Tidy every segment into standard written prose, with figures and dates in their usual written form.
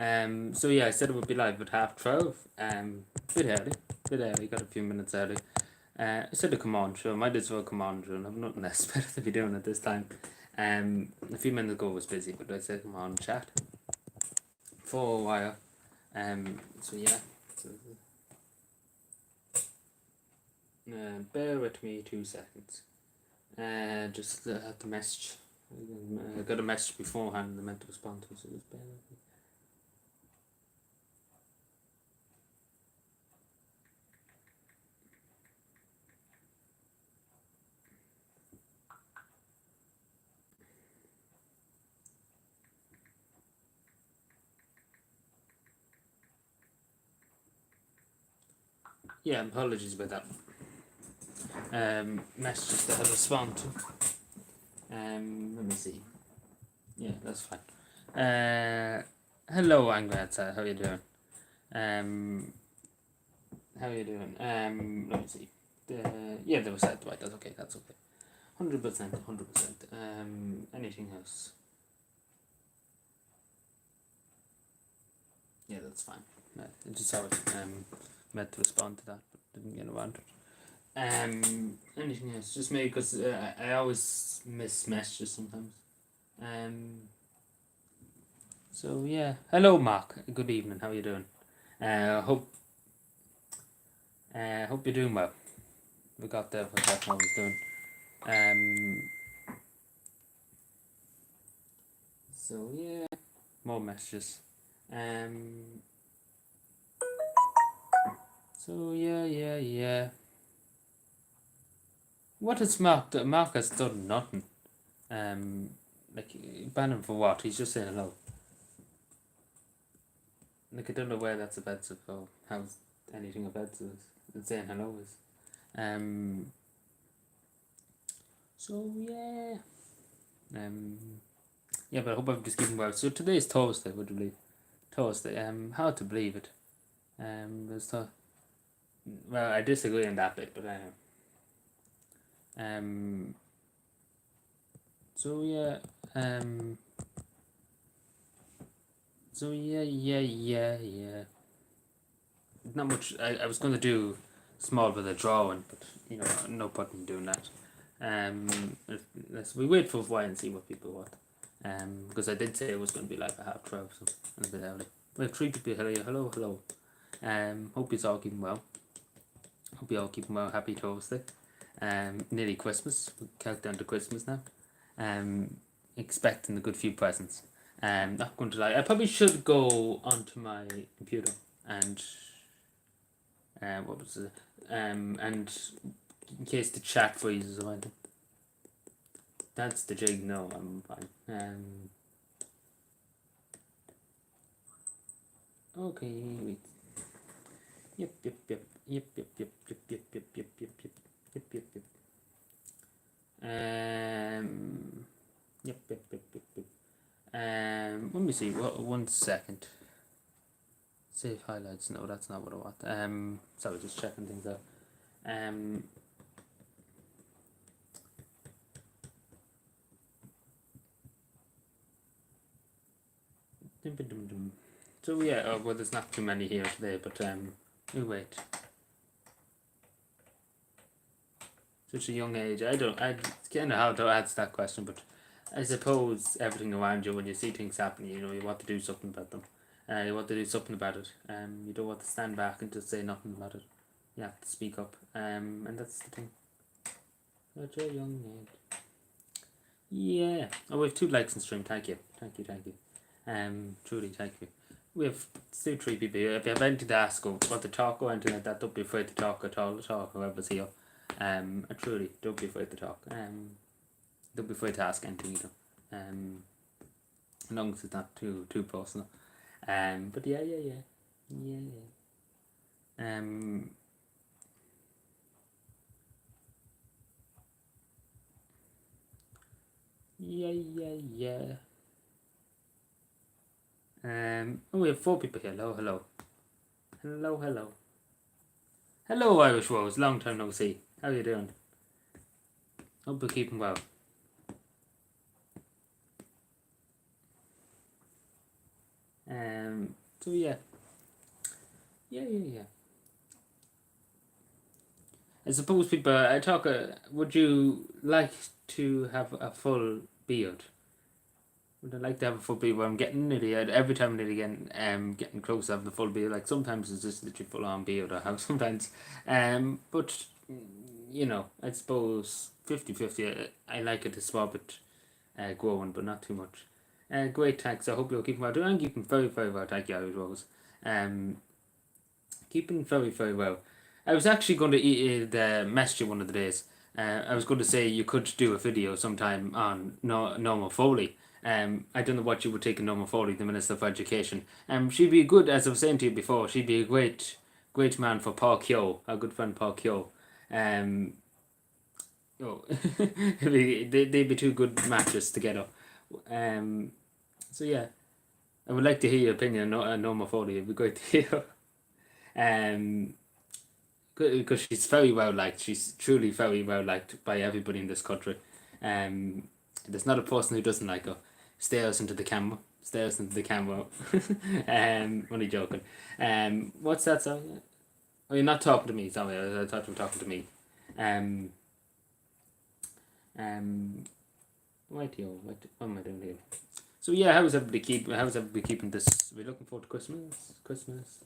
So yeah, I said it would be live at 12:30. Bit early, got a few minutes early. I said to come on, sure, might as well come on, I've nothing else better to be doing at this time. A few minutes ago I was busy, but I said come on, chat for a while. So yeah, so, bear with me 2 seconds. Just had the message. I got a message beforehand I meant to respond to, so just bear with me. Yeah, apologies about that. Messages that I respond to. Let me see. Yeah, that's fine. Hello, Angrata. How you doing? How you doing? Let me see. Yeah, there was that. Right, that's okay. That's okay. 100%. 100%. Anything else? Yeah, that's fine. I just saw it. Meant to respond to that, but didn't get around to it. Anything else? Just maybe because I always miss messages sometimes. So yeah, hello Mark. Good evening. How are you doing? Hope you're doing well. We got there. What that I was doing. Um. So yeah, more messages. Um. So yeah. What has Mark done? Mark has done nothing. Like ban him for what? He's just saying hello. Like I don't know where that's offensive or how anything offensive is. Saying hello is. So yeah. Yeah, but I hope I'm just keeping well. So today is Thursday, would you believe? Thursday. Hard to believe it. There's well, I disagree on that bit, but so yeah. So yeah. Not much. I was going to do small bit of drawing, but no point in doing that. We wait for why and see what people want. Because I did say it was going to be like a 12:30, so a bit early. We have 3 people here. Hello. Hope you're all keeping well. Hope you're all keeping well. Happy Thursday. Nearly Christmas. We countdown to Christmas now. Expecting a good few presents. Not going to lie. I probably should go onto my computer and what was it? And in case the chat freezes or anything. That's the jig. No, I'm fine. Okay. Wait. Yep. Yep. Let me see. 1 second. Save highlights. No, that's not what I want. Sorry, just checking things out. So yeah, well, there's not too many here today, but we wait. Such a young age. I kind of how to answer that question, but I suppose everything around you, when you see things happening, you want to do something about them. You want to do something about it. You don't want to stand back and just say nothing about it. You have to speak up. And that's the thing. Such a young age. Yeah. Oh, we have 2 likes in stream. Thank you. Truly, thank you. We have still 3 people here. If you have anything to ask or want to talk or anything like that, don't be afraid to talk at all. Whoever's here. Truly, don't be afraid to talk. Don't be afraid to ask anything either. As long as it's not too personal. But yeah. Yeah. We have 4 people here. Hello. Hello, Irish Rose. Long time no see. How you doing? Hope you're keeping well. So yeah, yeah. I suppose people. I talk. Would you like to have a full beard? Would I like to have a full beard? Where I'm getting nearly every time I'm nearly getting close to having the full beard. Like sometimes it's just literally full on beard I have sometimes. But I suppose 50-50. I like it a small bit growing, but not too much. Great, thanks. I hope you're keeping well. I'm keeping very, very well. Thank you, Irish Rose. Um, Keeping very, very well. I was actually going to message you one of the days. I was going to say you could do a video sometime on Norma Foley. I don't know what you would take in Norma Foley, the Minister for Education. She'd be good, as I was saying to you before, she'd be a great man for Paul Keogh, our good friend Paul Keogh. Um, oh, they'd be two good matches together. Um, so yeah, I would like to hear your opinion on Norma Foley. It'd be great to hear. Um, because she's very well liked. She's truly very well liked by everybody in this country. Um, there's not a person who doesn't like her. Stares into the camera. Stares into the camera. Only joking. What's that song? Oh, you're not talking to me. Sorry, I thought you were talking to me. Um, um, what am I doing here? So yeah, how's everybody keeping this? We're looking forward to Christmas.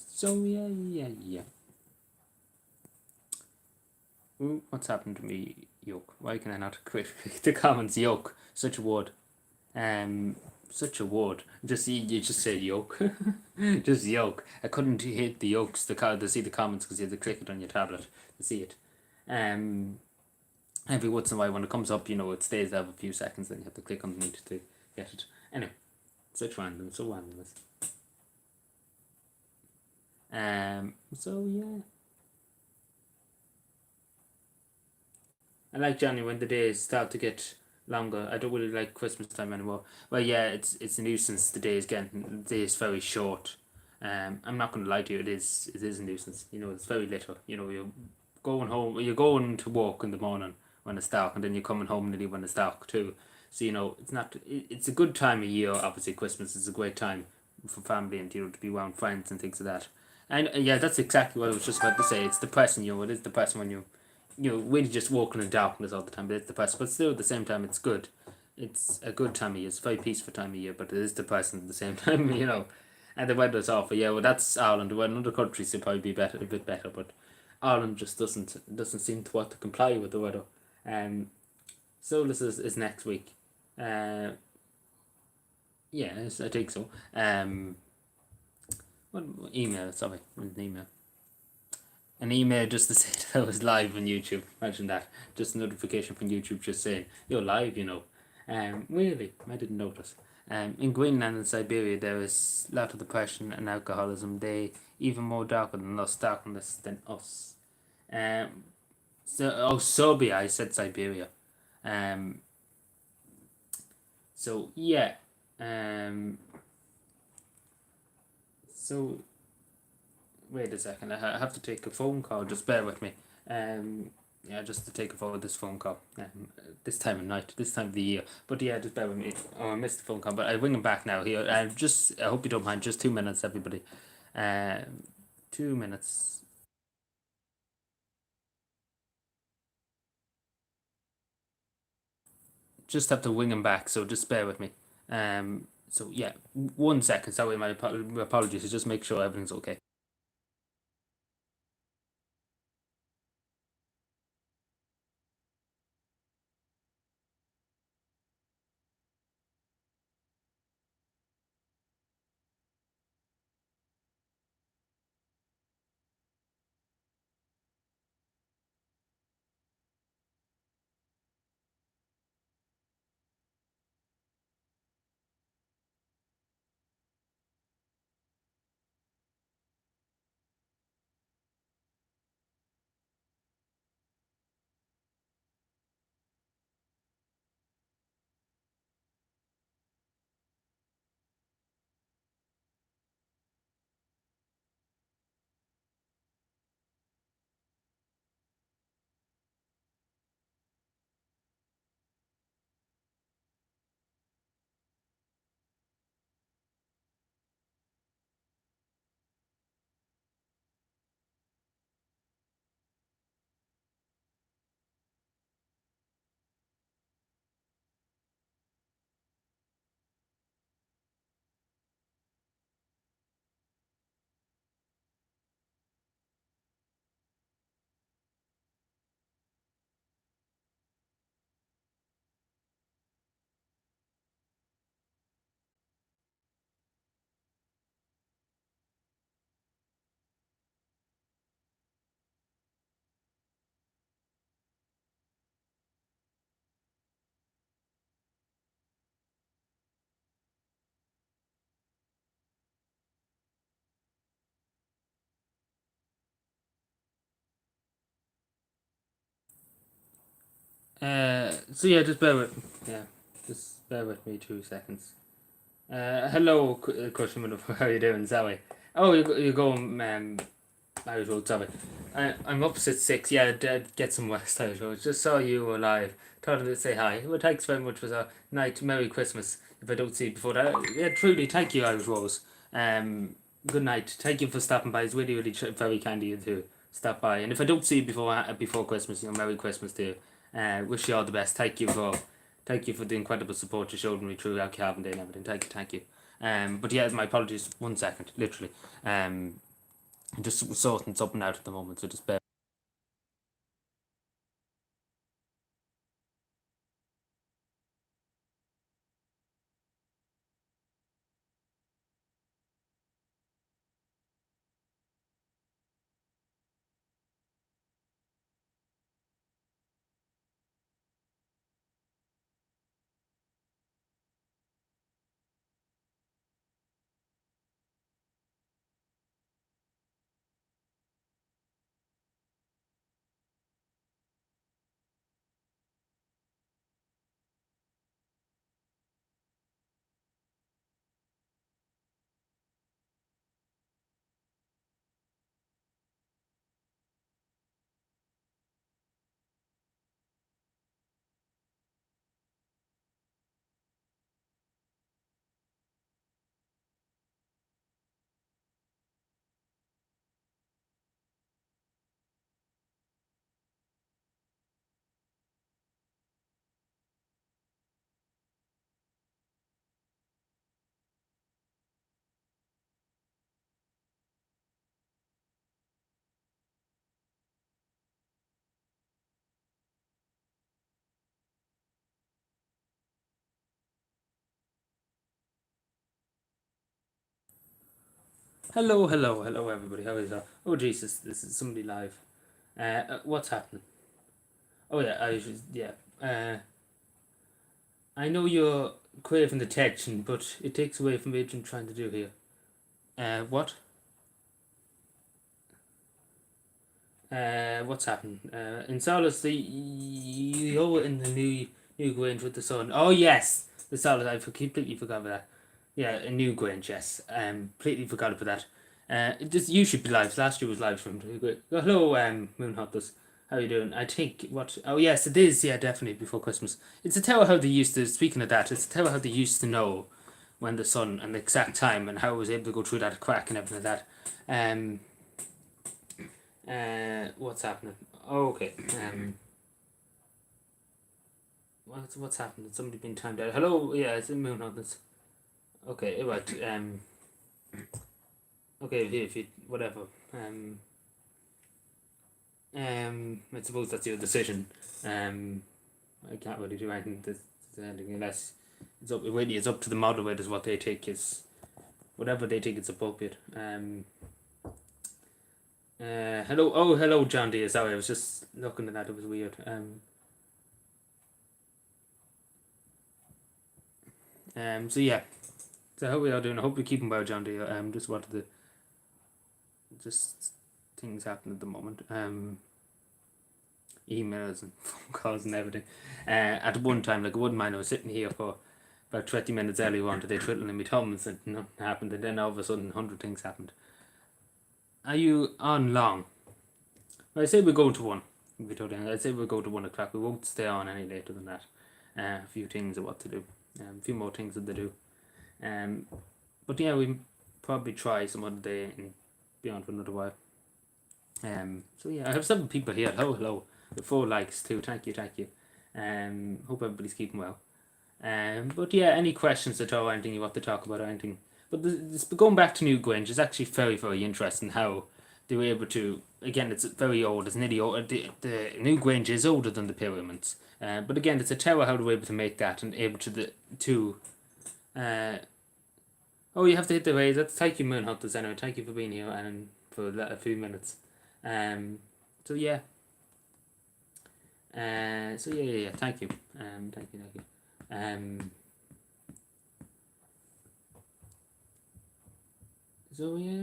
So yeah. What's happened to me? Yoke. Why can I not quit the comments? Yoke. Such a word. Um, Such a word. You just said yoke. Just yoke. I couldn't hit the yokes to see the comments because you had to click it on your tablet to see it. Um, every once in a while when it comes up, it stays there for a few seconds. Then you have to click underneath to get it. Anyway, so randomness. So yeah. I like January when the days start to get longer. I don't really like Christmas time anymore. Well, yeah, it's a nuisance. The day is very short. I'm not going to lie to you. It is a nuisance. It's very little. You're going to work in the morning when it's dark, and then you're coming home nearly when it's dark too. So it's not. It's a good time of year. Obviously, Christmas is a great time for family and to be around friends and things like that. And yeah, that's exactly what I was just about to say. It's depressing. It is depressing when really just walking in darkness all the time. But it's depressing. But still, at the same time, it's good. It's a good time of year. It's a very peaceful time of year, but it is depressing at the same time. And the weather's awful. Yeah, well, that's Ireland. Well, in other countries, it'd probably be a bit better, but Ireland just doesn't seem to want to comply with the weather. Um, Solus is next week. Uh, yeah, I think so. What email? Sorry, an email. An email just to say that I was live on YouTube. Imagine that. Just a notification from YouTube just saying, you're live. Really? I didn't notice. In Greenland and Siberia, there is a lot of depression and alcoholism. They even more darkness than us. Um, Serbia, I said Siberia. Um, so, yeah. Um, so, wait a second. I have to take a phone call. Just bear with me. Yeah, just to take a forward this phone call. This time of night, this time of the year. But yeah, just bear with me. Oh, I missed the phone call, but I'll ring him back now. Here, I hope you don't mind. Just 2 minutes, everybody. 2 minutes. Just have to ring him back. So just bear with me. So yeah, 1 second. Sorry, my apologies. Just make sure everything's okay. So yeah, just bear with. Yeah, just bear with me 2 seconds. Hello, Cushman. How are you doing, Zoe? Oh, you're going Irish Road, sorry. I'm up at 6. Yeah, did get some West Irish Road. Just saw you were live. Thought I'd say hi. Well, thanks very much for the night. Merry Christmas. If I don't see you before that, yeah, truly, thank you, Irish Rose. Good night. Thank you for stopping by. It's really, really very kind of you to stop by. And if I don't see you before Christmas, Merry Christmas to you. Wish you all the best. Thank you for the incredible support you showed me throughout Calvin Day and everything. Thank you. But yeah, my apologies. 1 second, literally. I'm just sorting something out at the moment, so just bear. Hello, everybody. How is that? Oh, Jesus, this is somebody live. What's happening? Oh, yeah, yeah. I know you're craving attention, but it takes away from what I'm trying to do here. What? What's happening? In Solace, you're in the new Grange with the sun. Oh, yes! The Solace, completely forgot about that. Yeah, a new Grange, yes. Completely forgot about that. Just you should be live. Last year was live from. Hello, Moonhunters. How you doing? I think what? Oh yes, it is. Yeah, definitely before Christmas. It's a tell how they used to. Speaking of that, it's a tell how they used to know when the sun and the exact time and how I was able to go through that crack and everything like that. What's happening? Oh, okay. What's happened? Somebody been timed out. Hello. Yeah, it's in Moonhunters. Okay, right. Okay, if you whatever. I suppose that's your decision. I can't really do anything unless it's up to the moderators what they think is whatever they think is appropriate. Hello, hello, John D. Sorry, I was just looking at that. It was weird. So yeah. So how we are doing? I hope you're keeping well, John D. Just wanted to just things happen at the moment. Emails and phone calls and everything. At one time, like I wouldn't mind. I was sitting here for about 20 minutes earlier on today, twiddling my thumbs, and nothing happened. And then all of a sudden, 100 things happened. Are you on long? Well, I say we're going to one. I say we'll go to 1 o'clock. We won't stay on any later than that. A few things of what to do. A few more things that to do. But yeah, we probably try some other day and beyond for another while. So yeah, I have 7 people here. Hello. With 4 likes too. Thank you. Hope everybody's keeping well. But yeah, any questions at all, anything you want to talk about, or anything. But going back to New Grange is actually very, very interesting how they were able to. Again, it's very old. It's nearly old. The New Grange is older than the pyramids. But again, it's a terror how they were able to make that and able to. Uh, oh, you have to hit the raise. Thank you, Moonhunters. Anyway, thank you for being here and for a few minutes. So yeah. So yeah. Thank you. Thank you. So yeah.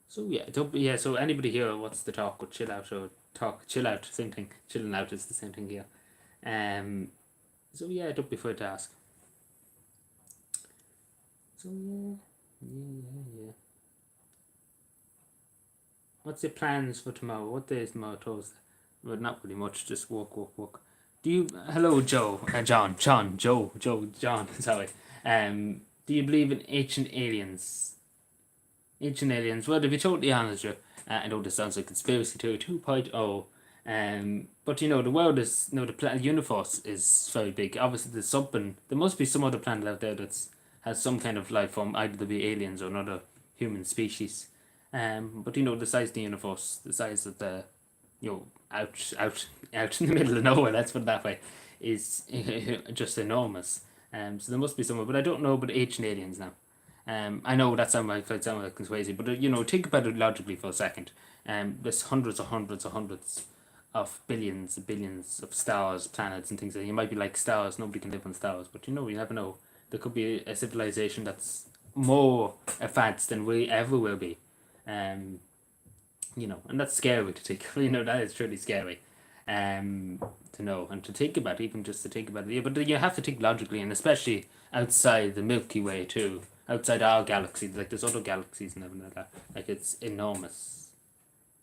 So yeah, so anybody here wants to talk or chill out or chill out, same thing. Chilling out is the same thing here. So yeah, don't be afraid to ask. So yeah. What's your plans for tomorrow? What day is tomorrow? Thursday. Well, not really much. Just walk. Do you? Hello, Joe. John. Sorry. Do you believe in ancient aliens? Ancient aliens. Well, to be totally honest with you, I know this sounds like conspiracy theory 2.0. But the world is, the universe is very big. Obviously, there's something. There must be some other planet out there that's has some kind of life form. Either there be aliens or another human species. But the size of the universe, the size of the, out in the middle of nowhere. Let's put it that way, is just enormous. So there must be somewhere, but I don't know about ancient aliens now. I know that sounds like conspiracy, but think about it logically for a second. There's hundreds of billions of stars, planets, and things like that. You might be like stars. Nobody can live on stars, but you never know. There could be a civilization that's more advanced than we ever will be. And that's scary to think. That is truly scary. To know and to think about, even just to think about it. Yeah, but you have to think logically, and especially outside the Milky Way too, outside our galaxy. Like there's other galaxies and everything like that. Like it's enormous.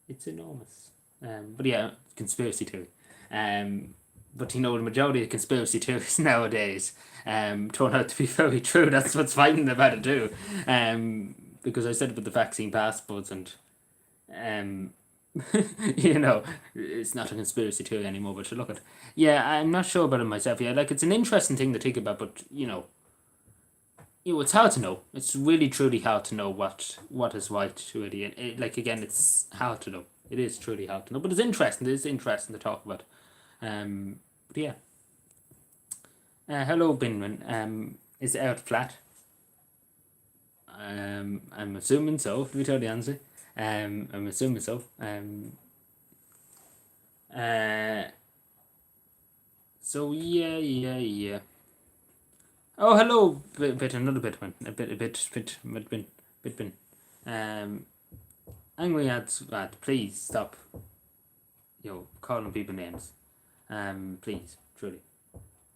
It's enormous. But yeah, conspiracy theory. But the majority of conspiracy theories nowadays turn out to be very true. That's what's frightening about it too. Because I said about the vaccine passports and it's not a conspiracy theory anymore, but look at, yeah, I'm not sure about it myself. Yeah, like it's an interesting thing to think about, but it's hard to know. It's really truly hard to know what is right. Really, like again, it's hard to know. It is truly hard to know, but it's interesting. It is interesting to talk about. But yeah. Hello, Binman. Is it out flat? I'm assuming so. To be totally honest, I'm assuming so. So yeah. Oh, hello, another Bitman, a Bitman. Angry ads, please stop. Calling people names. Please, truly,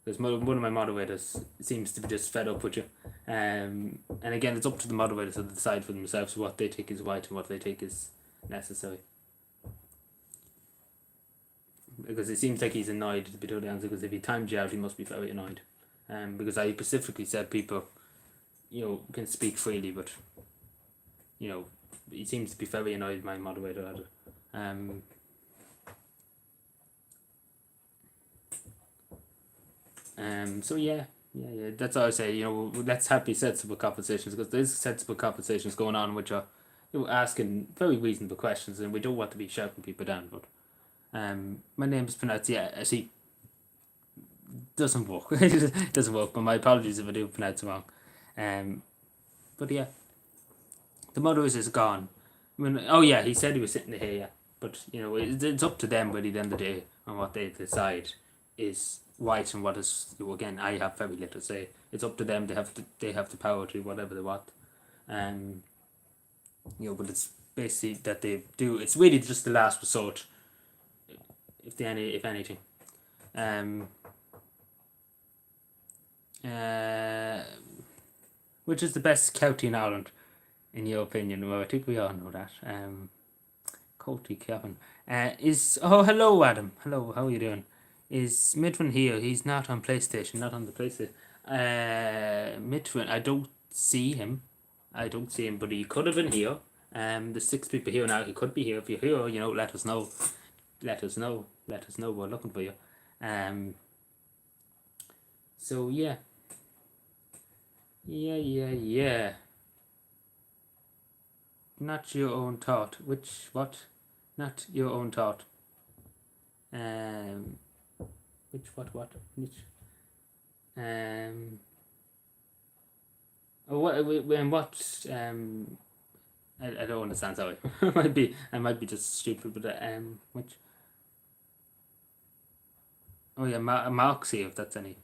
because one of my moderators seems to be just fed up with you. And again, it's up to the moderators to decide for themselves what they think is right and what they think is necessary. Because it seems like he's annoyed, to be totally honest, because if he timed you out, he must be very annoyed. Because I specifically said people, can speak freely, but, he seems to be very annoyed, my moderator at it. So yeah, that's all I say. Let's have sensible conversations, because there's sensible conversations going on which are asking very reasonable questions, and we don't want to be shouting people down. But my name is pronounced, see, doesn't work. It doesn't work, but my apologies if I do pronounce it wrong. But yeah, the moderator is gone. He said he was sitting here, yeah. But it's up to them by the end of the day on what they decide is right and what is. Again, I have very little to say. It's up to them. They have the power to do whatever they want. But it's basically that they do. It's really just the last resort. If anything. Which is the best county in Ireland, in your opinion? Well, I think we all know that. County Cavan. Hello, Adam. Hello, how are you doing? Is Midwin here? He's not on PlayStation, not on the PlayStation. Midwin, I don't see him, but he could have been here. There's 6 people here now. He could be here. If you're here, let us know. Let us know. We're looking for you. So yeah. Yeah. Not your own thought. What? Not your own thought. Which what? Which? What? I don't understand. Sorry. I might be just stupid, but which? Oh yeah, Mark's here. If that's any.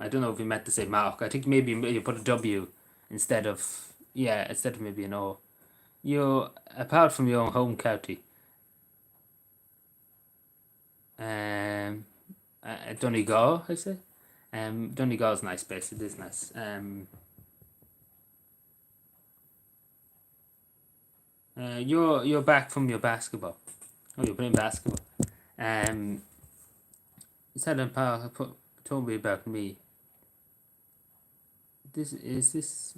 I don't know if you meant to say Mark. I think maybe you put a W instead of maybe an O. You're apart from your home county. Donegal, I say. Donegal's a nice place. It is nice. You're back from your basketball. Oh, you're playing basketball. Said and Pa told me about me. This is this.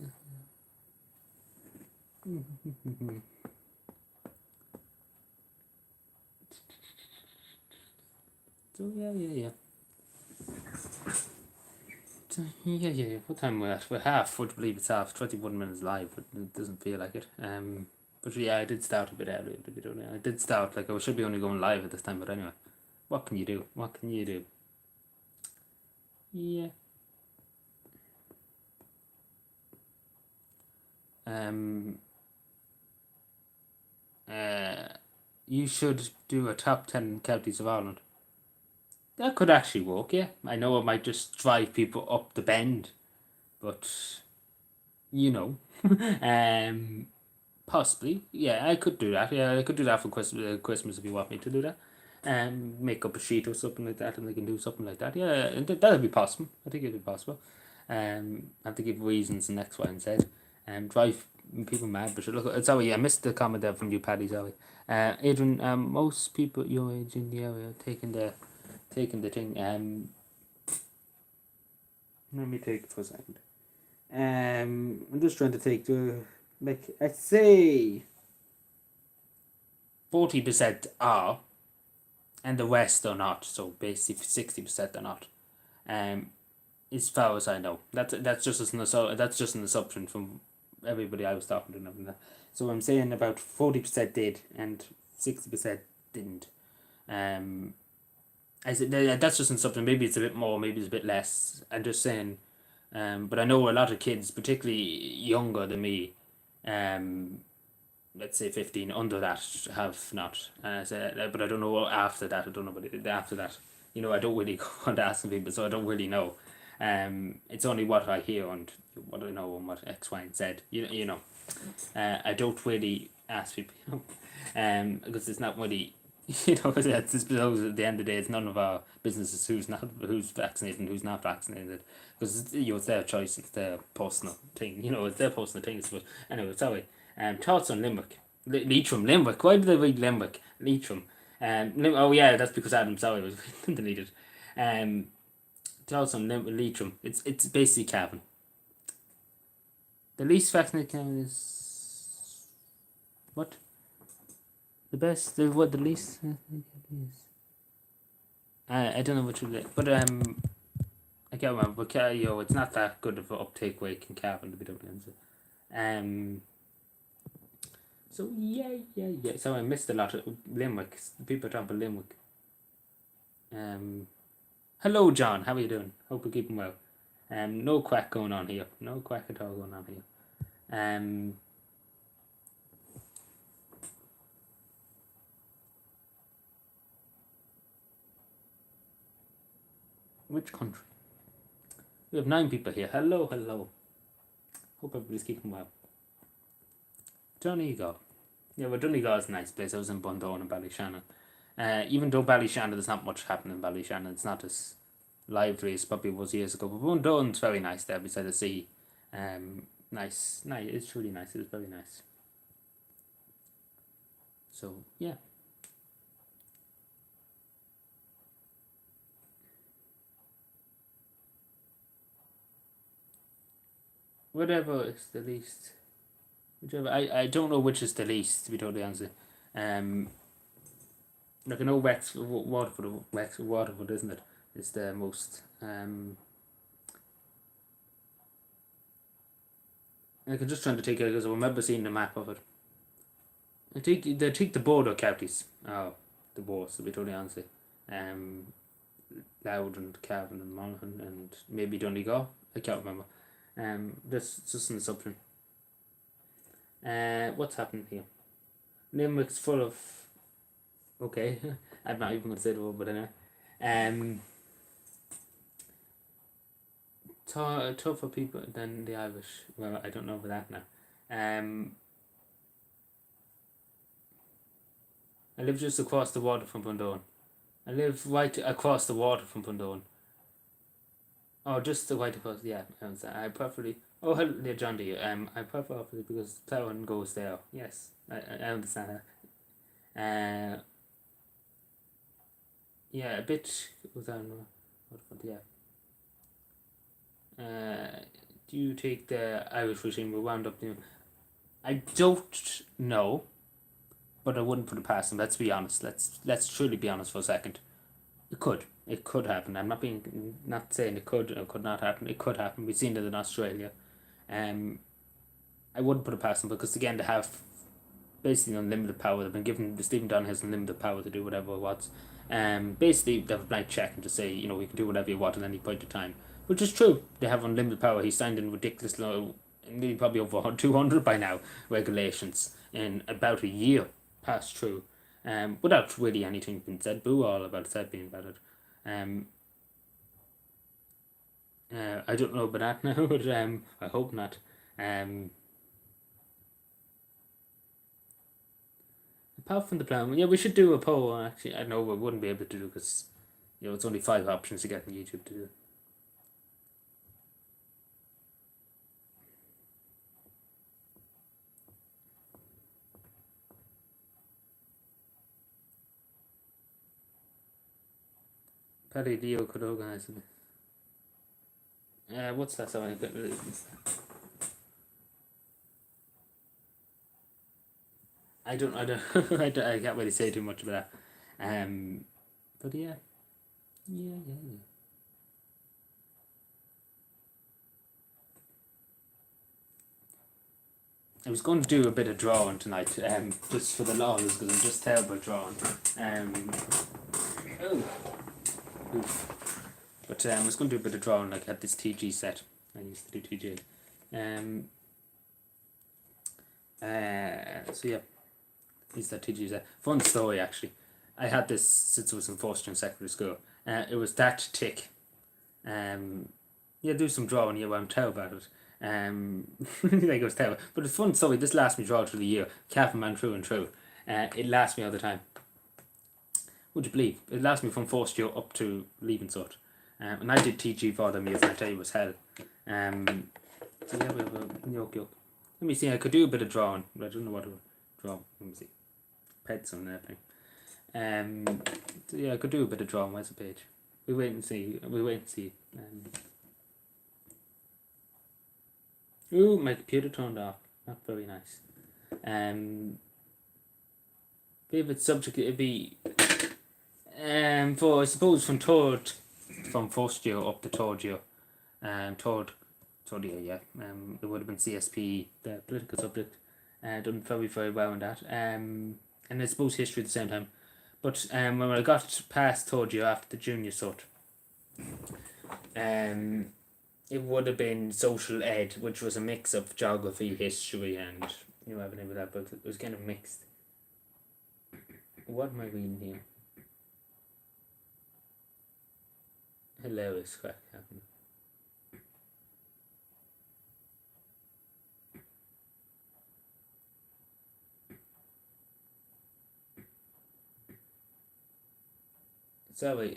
So yeah. So, yeah. What time we're at? We're half. Would believe it's half. 21 minutes live, but it doesn't feel like it. But yeah, I did start a bit early. I did start like I should be only going live at this time, but anyway, what can you do? What can you do? Yeah. You should do a top 10 counties of Ireland. That could actually work, yeah. I know it might just drive people up the bend, but you know, possibly, yeah, I could do that. Yeah, I could do that for Christmas if you want me to do that. Make up a sheet or something like that, and they can do something like that. Yeah, that'd be possible. I think it'd be possible. I have to give reasons and X, Y, and Z. Drive people mad, but look, sorry, I missed the comment there from you, Paddy. Sorry, Adrian. Most people your age in the area taking the thing. Let me take it for a second. I'm just trying to take the like I say. 40% are, and the rest are not. So basically, 60% are not. As far as I know, that's just an assumption from everybody I was talking to. So I'm saying about 40% did and 60% didn't. I said that's just an assumption. Maybe it's a bit more, maybe it's a bit less. I'm just saying. But I know a lot of kids, particularly younger than me, let's say 15, under that have not. But I don't know after that. I don't know, but after that, I don't really go on asking people, so I don't really know. It's only what I hear and what I know and what X, Y, and Z. I don't really ask people, because it's not really, it's just because at the end of the day, it's none of our businesses who's vaccinated and who's not vaccinated, because it's their choice, it's their personal thing, it's their personal thing. But anyway, sorry. Thoughts on Limerick, Leitrim, Limerick. Why did I read Limerick? Leitrim. Oh yeah, that's because Adam. Sorry, was deleted. Um, Thoughts on Leitrim. It's basically Cavan. The least vaccinated Cavan is what? The best. The least. I don't know what you like, but I can't remember. But it's not that good of an uptake rate in Cavan to be totally honest. So yeah. So I missed a lot of Limerick. People talking about Limerick. Hello John, how are you doing? Hope you're keeping well. No quack going on here. No quack at all going on here. Which country? We have 9 people here. Hello. Hope everybody's keeping well. Donegal. Yeah, well, Donegal is a nice place. I was in Bundoran and Ballyshannon. Even though Ballyshannon, there's not much happening in Ballyshannon. It's not as lively as probably was years ago. But Bundoran's very nice there beside the sea. Nice. It's really nice. It's very nice. So, yeah. Whatever is the least. Whichever. I don't know which is the least, to be totally honest. Like I know Waterford, isn't it? It's the most. I'm just trying to take it because I remember seeing the map of it. I take the border counties. Oh, the worst, to be totally honest. Louth and Cavan and Monaghan and maybe Donegal. I can't remember. That's just an assumption. What's happening here? Limerick's full of. Okay, I'm not even going to say the word, but anyway. Tougher people than the Irish. Well, I don't know about that now. I live just across the water from Pundone. I live right across the water from Pundone. Oh, just the right across. Yeah, I preferably. Oh, hello, yeah, John D. I prefer because Plowing goes there. Yes, I understand that. Yeah, a bit goes on. Yeah. Do you take the Irish regime we wound up? I don't know, but I wouldn't put it past them. Let's be honest. Let's truly be honest for a second. It could. It could happen. I'm not saying it could or could not happen. It could happen. We've seen it in Australia. Um, I wouldn't put it past them because again they have basically unlimited power. They've been given Stephen Dunn has unlimited power to do whatever it wants. Basically they have a blank check and to say we can do whatever you want at any point in time, which is true. They have unlimited power. He signed in ridiculous low, nearly probably over 200 by now regulations in about a year passed through, without really anything being said. Boo all about said being about it. I don't know about that now, but I hope not. Apart from the plan, yeah, we should do a poll. Actually, I know we wouldn't be able to do because it's only 5 options to get on YouTube to do. Paddy Dio could organize it. What's that song? I don't, I can't really say too much about that. But yeah. I was going to do a bit of drawing tonight, just for the lols, because I'm just terrible at drawing. But I was going to do a bit of drawing, like I had this TG set. I used to do TG. So yeah, these are TG set. Fun story actually. I had this since I was in first year in secondary school. It was that tick. Do some drawing here where I'm terrible at it. Like it was terrible. But it's fun story. This lasts me throughout the year. Capping man through and through. It lasts me all the time. Would you believe? It lasts me from first year up to leaving sort. And I did TG for them years and I tell you it was hell. So yeah, we have a yoke. Let me see, I could do a bit of drawing, but I don't know what to draw. Let me see. Pets on everything. So yeah, I could do a bit of drawing. Where's the page? We wait and see. Ooh, my computer turned off. Not very nice. Favorite subject it'd be for I suppose from first year up to third year. Third year, yeah. It would have been CSP, the political subject. Done very, very well in that. And I suppose history at the same time. But when I got past third year after the junior sort, it would have been social ed, which was a mix of geography, history, and everything with that. But it was kind of mixed. What am I reading here? Hilarious crack happening. Sorry,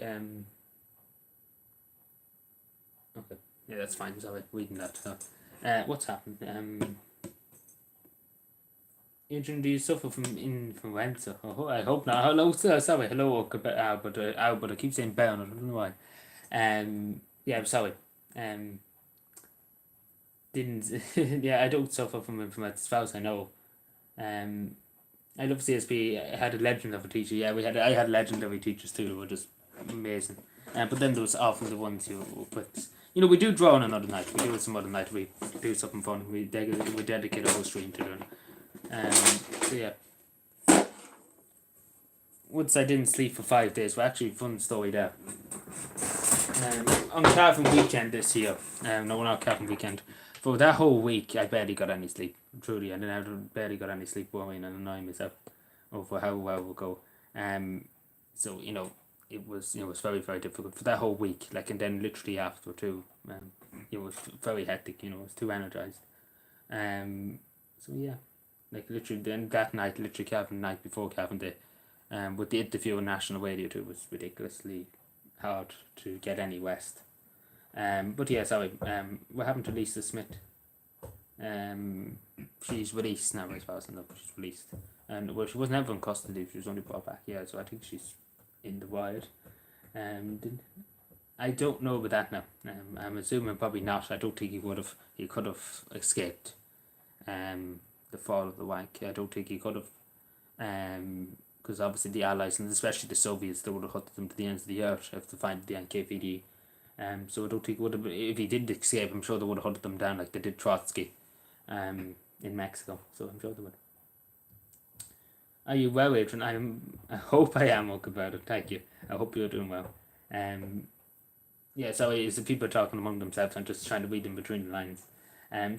okay. Yeah, that's fine. Sorry, reading that. What's happened? Adrian, do you suffer from influenza? Oh, I hope not. Hello, sorry. Hello, Albert. Albert, I keep saying Bernard. I don't know why. Yeah, I'm sorry. Didn't. Yeah, I don't suffer from influenza as far as I know. I love CSP. I had a legend of a teacher. Yeah, I had legendary teachers too. They were just amazing. But then there was often the ones who put. We do draw on another night. We do it some other night. We do something fun. We dedicate a whole stream to doing. So yeah. Once I didn't sleep for 5 days. Well, actually, fun story there. On Calvin weekend this year. No, not Calvin weekend. For that whole week, I barely got any sleep. Truly, I barely got any sleep, worrying and annoying myself over how well it would go. So it was very, very difficult for that whole week. And then literally after too, it was very hectic. I was too energized. So yeah, literally then that night, literally Calvin night before Calvin Day, with the interview on national radio too, was ridiculously hard to get any west. But yeah, sorry. What happened to Lisa Smith? She's released now, as far as I know. She's released, and well, she was never in custody. She was only brought back. Yeah, so I think she's in the wild. I don't know about that now. I'm assuming probably not. I don't think he would have. He could have escaped. The fall of the Wank. I don't think he could have. Because obviously the Allies and especially the Soviets, they would have hunted them to the ends of the earth if they find the NKVD. So I don't think would have. If he did escape, I'm sure they would have hunted them down like they did Trotsky. In Mexico, so I'm sure they would. Are you well, Adrian? I hope I am okay about it. Thank you. I hope you're doing well. Yeah. So it's the people talking among themselves. I'm just trying to read in between the lines.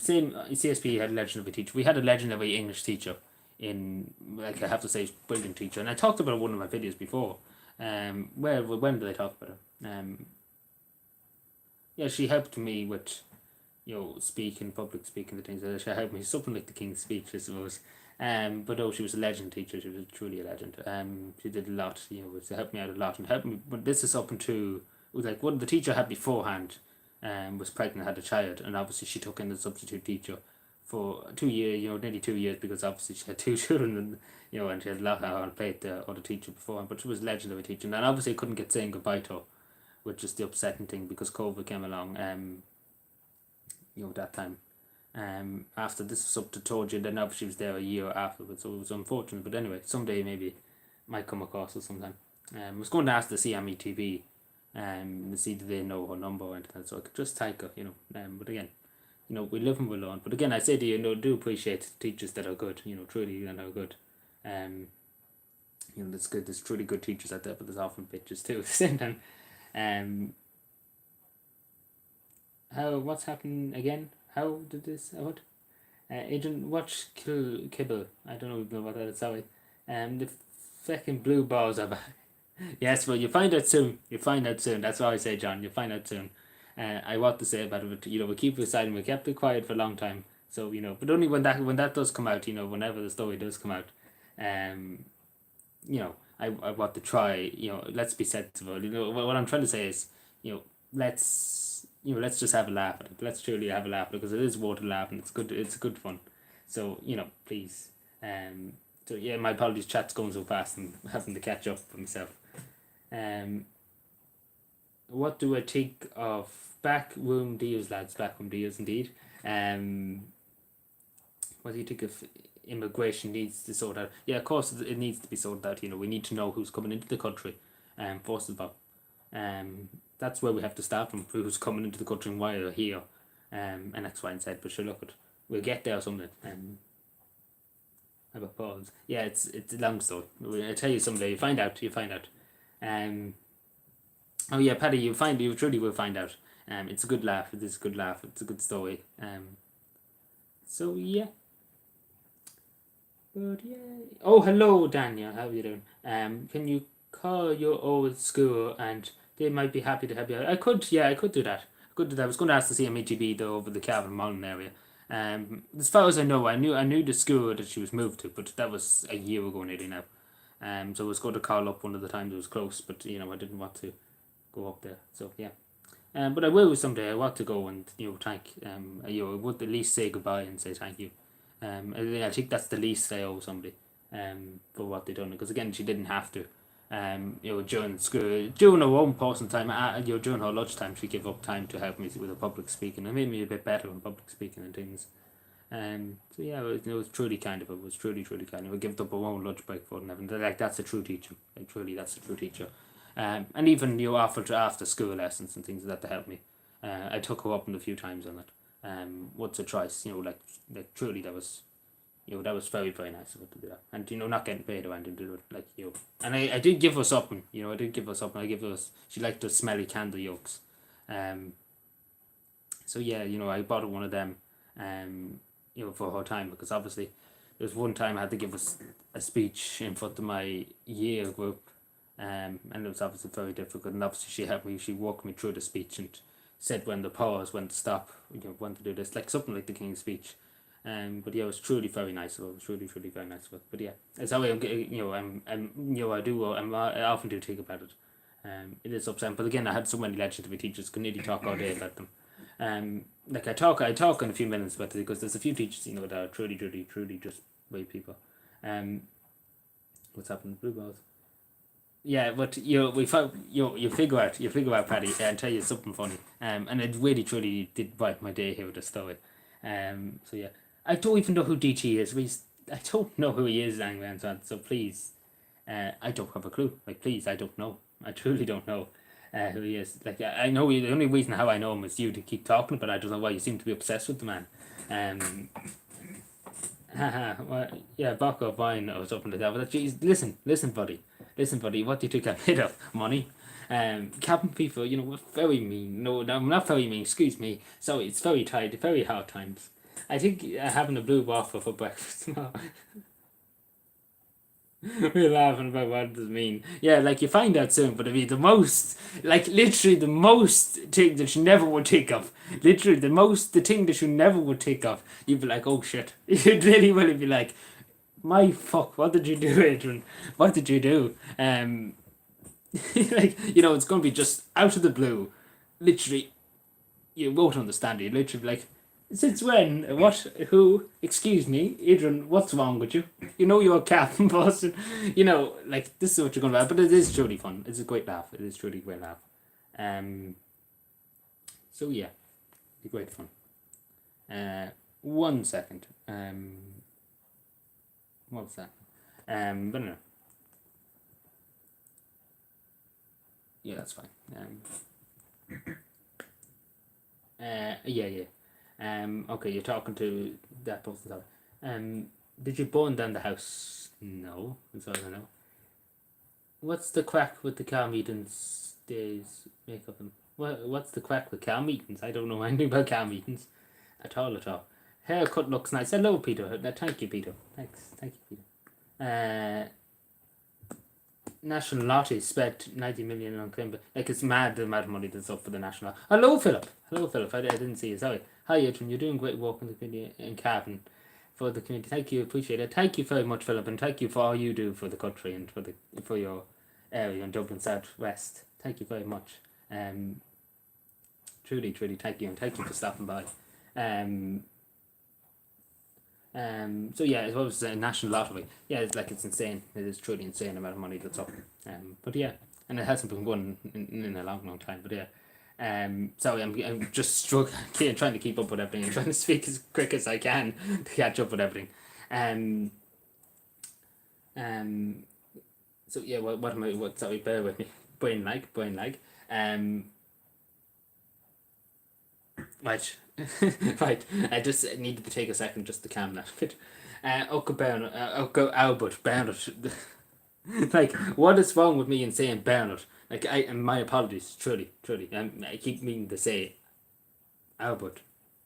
Same. CSP had a legendary teacher. We had a legendary English teacher. In like I have to say, brilliant teacher. And I talked about one of my videos before. When did I talk about her? Yeah, she helped me with public speaking, the things that she helped me, something like the King's Speech, I suppose. But no, she was a legend teacher. She was truly a legend. She did a lot. She helped me out a lot and helped me. But this is up into it was like what the teacher had beforehand. Was pregnant, had a child, and obviously she took in the substitute teacher for 2 years. Nearly 2 years because obviously she had two children, and and she had a lot on her plate. The other teacher beforehand, but she was a legendary teacher, and obviously I couldn't get saying goodbye to her, which is the upsetting thing because COVID came along. That time. After this was up to told you, then obviously she was there a year afterwards, so it was unfortunate. But anyway, someday maybe might come across her sometime. I was going to ask the CME TV, to see do they know her number or anything, so I could just thank her, But again, we live and we learn. But again, I say to you, do appreciate teachers that are good, truly that are good. That's good. There's truly good teachers out there, but there's often bitches too at the same time. What's happening again? How did this what? Agent watch Kibble. I don't even know what that is, sorry. The fucking blue balls are back. Yes, well you find out soon. You find out soon. That's what I say, John. You find out soon. I want to say about it, but we keep it silent. We kept it quiet for a long time. So, but only when that does come out, whenever the story does come out, I want to try, let's be sensible. What I'm trying to say is, let's just have a laugh at it. Let's truly have a laugh because it is worth a laugh and it's good. It's good fun. So please. So yeah, my apologies. Chat's going so fast and having to catch up for myself. What do I think of backroom deals, lads? Backroom deals, indeed. What do you think of immigration needs to sort out? Yeah, of course it needs to be sorted out. We need to know who's coming into the country. First of all. That's where we have to start from, who's coming into the country and why they're here, and X, Y, and Z. But sure, look, we'll get there someday. How about pause? Yeah, it's a long story. I'll tell you someday. You find out. Oh yeah, Paddy, you truly will find out. It's a good laugh. It is a good laugh. It's a good story. So yeah. But yeah. Oh, hello, Daniel. How are you doing? Can you call your old school and they might be happy to help you out? I could do that. I was going to ask the CMHEB though over the Calvin Mullen area. As far as I know, I knew the school that she was moved to, but that was a year ago nearly now. So I was going to call up one of the times it was close, but I didn't want to go up there. So yeah. But I will someday. I want to go and thank I would at least say goodbye and say thank you. I think that's the least I owe somebody. For what they done, because again she didn't have to. During school, during her own personal time, during her lunchtime, she gave up time to help me with the public speaking. It made me a bit better in public speaking and things. So yeah, it was truly kind of her. It was truly kind of her. Gave up her own lunch break for it and everything. Like that's a true teacher. Like truly, that's a true teacher. And even offered after school lessons and things like that to help me. I took her up a few times on it. Once or twice, like truly that was. That was very, very nice of her to do that. And, not getting paid or anything to do it, like, And I did give her something, I did give her something. She liked the smelly candle yolks. So, yeah, I bought her one of them, for her time. Because, obviously, there was one time I had to give a speech in front of my year group. And it was obviously very difficult. And, obviously, she helped me. She walked me through the speech and said when to pause, when to stop, when to do this. Like, something like the King's Speech. But yeah, it was truly very nice of it. It was truly, truly very nice of it. But yeah, it's how I often do think about it. It is upsetting, but again, I had so many legendary teachers. Could nearly talk all day about them. Like I talk in a few minutes about it because there's a few teachers that are truly, truly, truly just great people. What's happened? Blue balls. Yeah, but you figure out, Paddy, and tell you something funny. And it really truly did brighten my day here with the story. So yeah, I don't even know who DT is. I don't know who he is, Angry so please, I don't have a clue. Like, please, I don't know. I truly don't know who he is. Like, I know the only reason how I know him is you to keep talking, but I don't know why you seem to be obsessed with the man. Well, yeah, Bocco Vine or something like that. But geez, listen, buddy. What do you think I'm made of? Money. Cabin people, very mean. No, I'm not very mean. Excuse me. Sorry, it's very tight, very hard times. I think having a blue waffle for breakfast. We're laughing about what does mean. Yeah, like you find out soon, but I mean literally the most thing that you never would think of. Literally the thing that you never would think of. You'd be like, oh shit. You'd really really be like, my fuck, what did you do, Adrian? What did you do? Like, it's gonna be just out of the blue. Literally, you won't understand it. Literally like, since when? What? Who? Excuse me, Adrian. What's wrong with you? You're a cat in Boston. Like this is what you're going to laugh. But it is truly fun. It's a great laugh. It is truly a great laugh. So yeah, be great fun. 1 second. What was that? But no. Yeah, that's fine. Yeah. Okay, you're talking to that person. Did you burn down the house? No, that's all I know. What's the crack with the car meetings days? Make of them. What's the crack with car meetings? I don't know anything about car meetings at all. Haircut looks nice. Hello, Peter. Thank you, Peter. Thank you, Peter. National Lottery spent 90 million on claim, like it's mad the amount of money that's up for the National. Hello, Philip. I didn't see you. Sorry. Hi, Adrian. You're doing great work in the community in Cavan for the community. Thank you. Appreciate it. Thank you very much, Philip, and thank you for all you do for the country and for your area in Dublin South West. Thank you very much. Truly, thank you, and thank you for stopping by. So yeah, it was a national lottery. Yeah, it's insane. It is truly insane amount of money that's up. But yeah, and it hasn't been going in a long time. But yeah, sorry, I'm just struggling, trying to keep up with everything. I'm trying to speak as quick as I can to catch up with everything. So yeah, what am I? Sorry, bear with me. Brain lag. Right. Right. I just needed to take a second just to calm that. Uncle Albert Bernard. Like, what is wrong with me in saying Bernard? Like, my apologies, truly. I keep meaning to say Albert.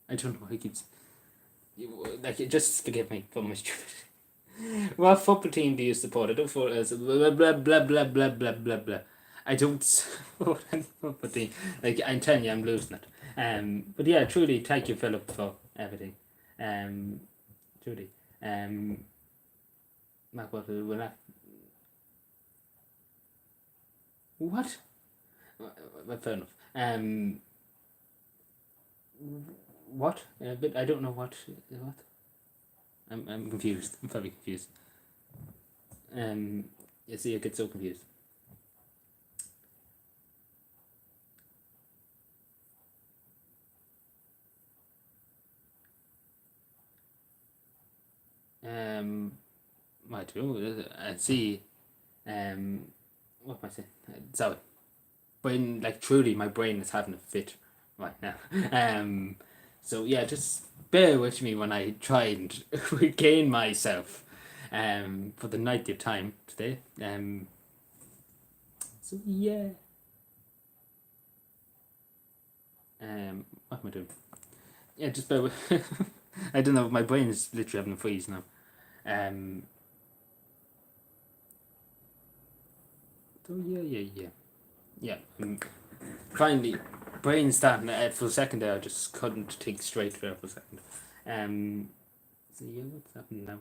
I don't know why he keeps. Like, just forgive me for my stupid. What football team do you support? I don't support blah blah. I don't support any football team. Like, I'm telling you, I'm losing it. But yeah, truly, thank you, Philip, for everything. Truly. Mark, what? What? Well, fair enough. What? But I don't know what. I'm confused. I'm very confused. You see, I get so confused. I do. I see. What am I saying? Sorry. Brain, like, truly, my brain is having a fit right now. So yeah, just bear with me when I try and regain myself. For the 90th time today. So yeah. What am I doing? Yeah, just bear with. I don't know. My brain is literally having a freeze now. So yeah. Finally, brain starting for a second there. I just couldn't think straight there for a second. So yeah, what's happening now?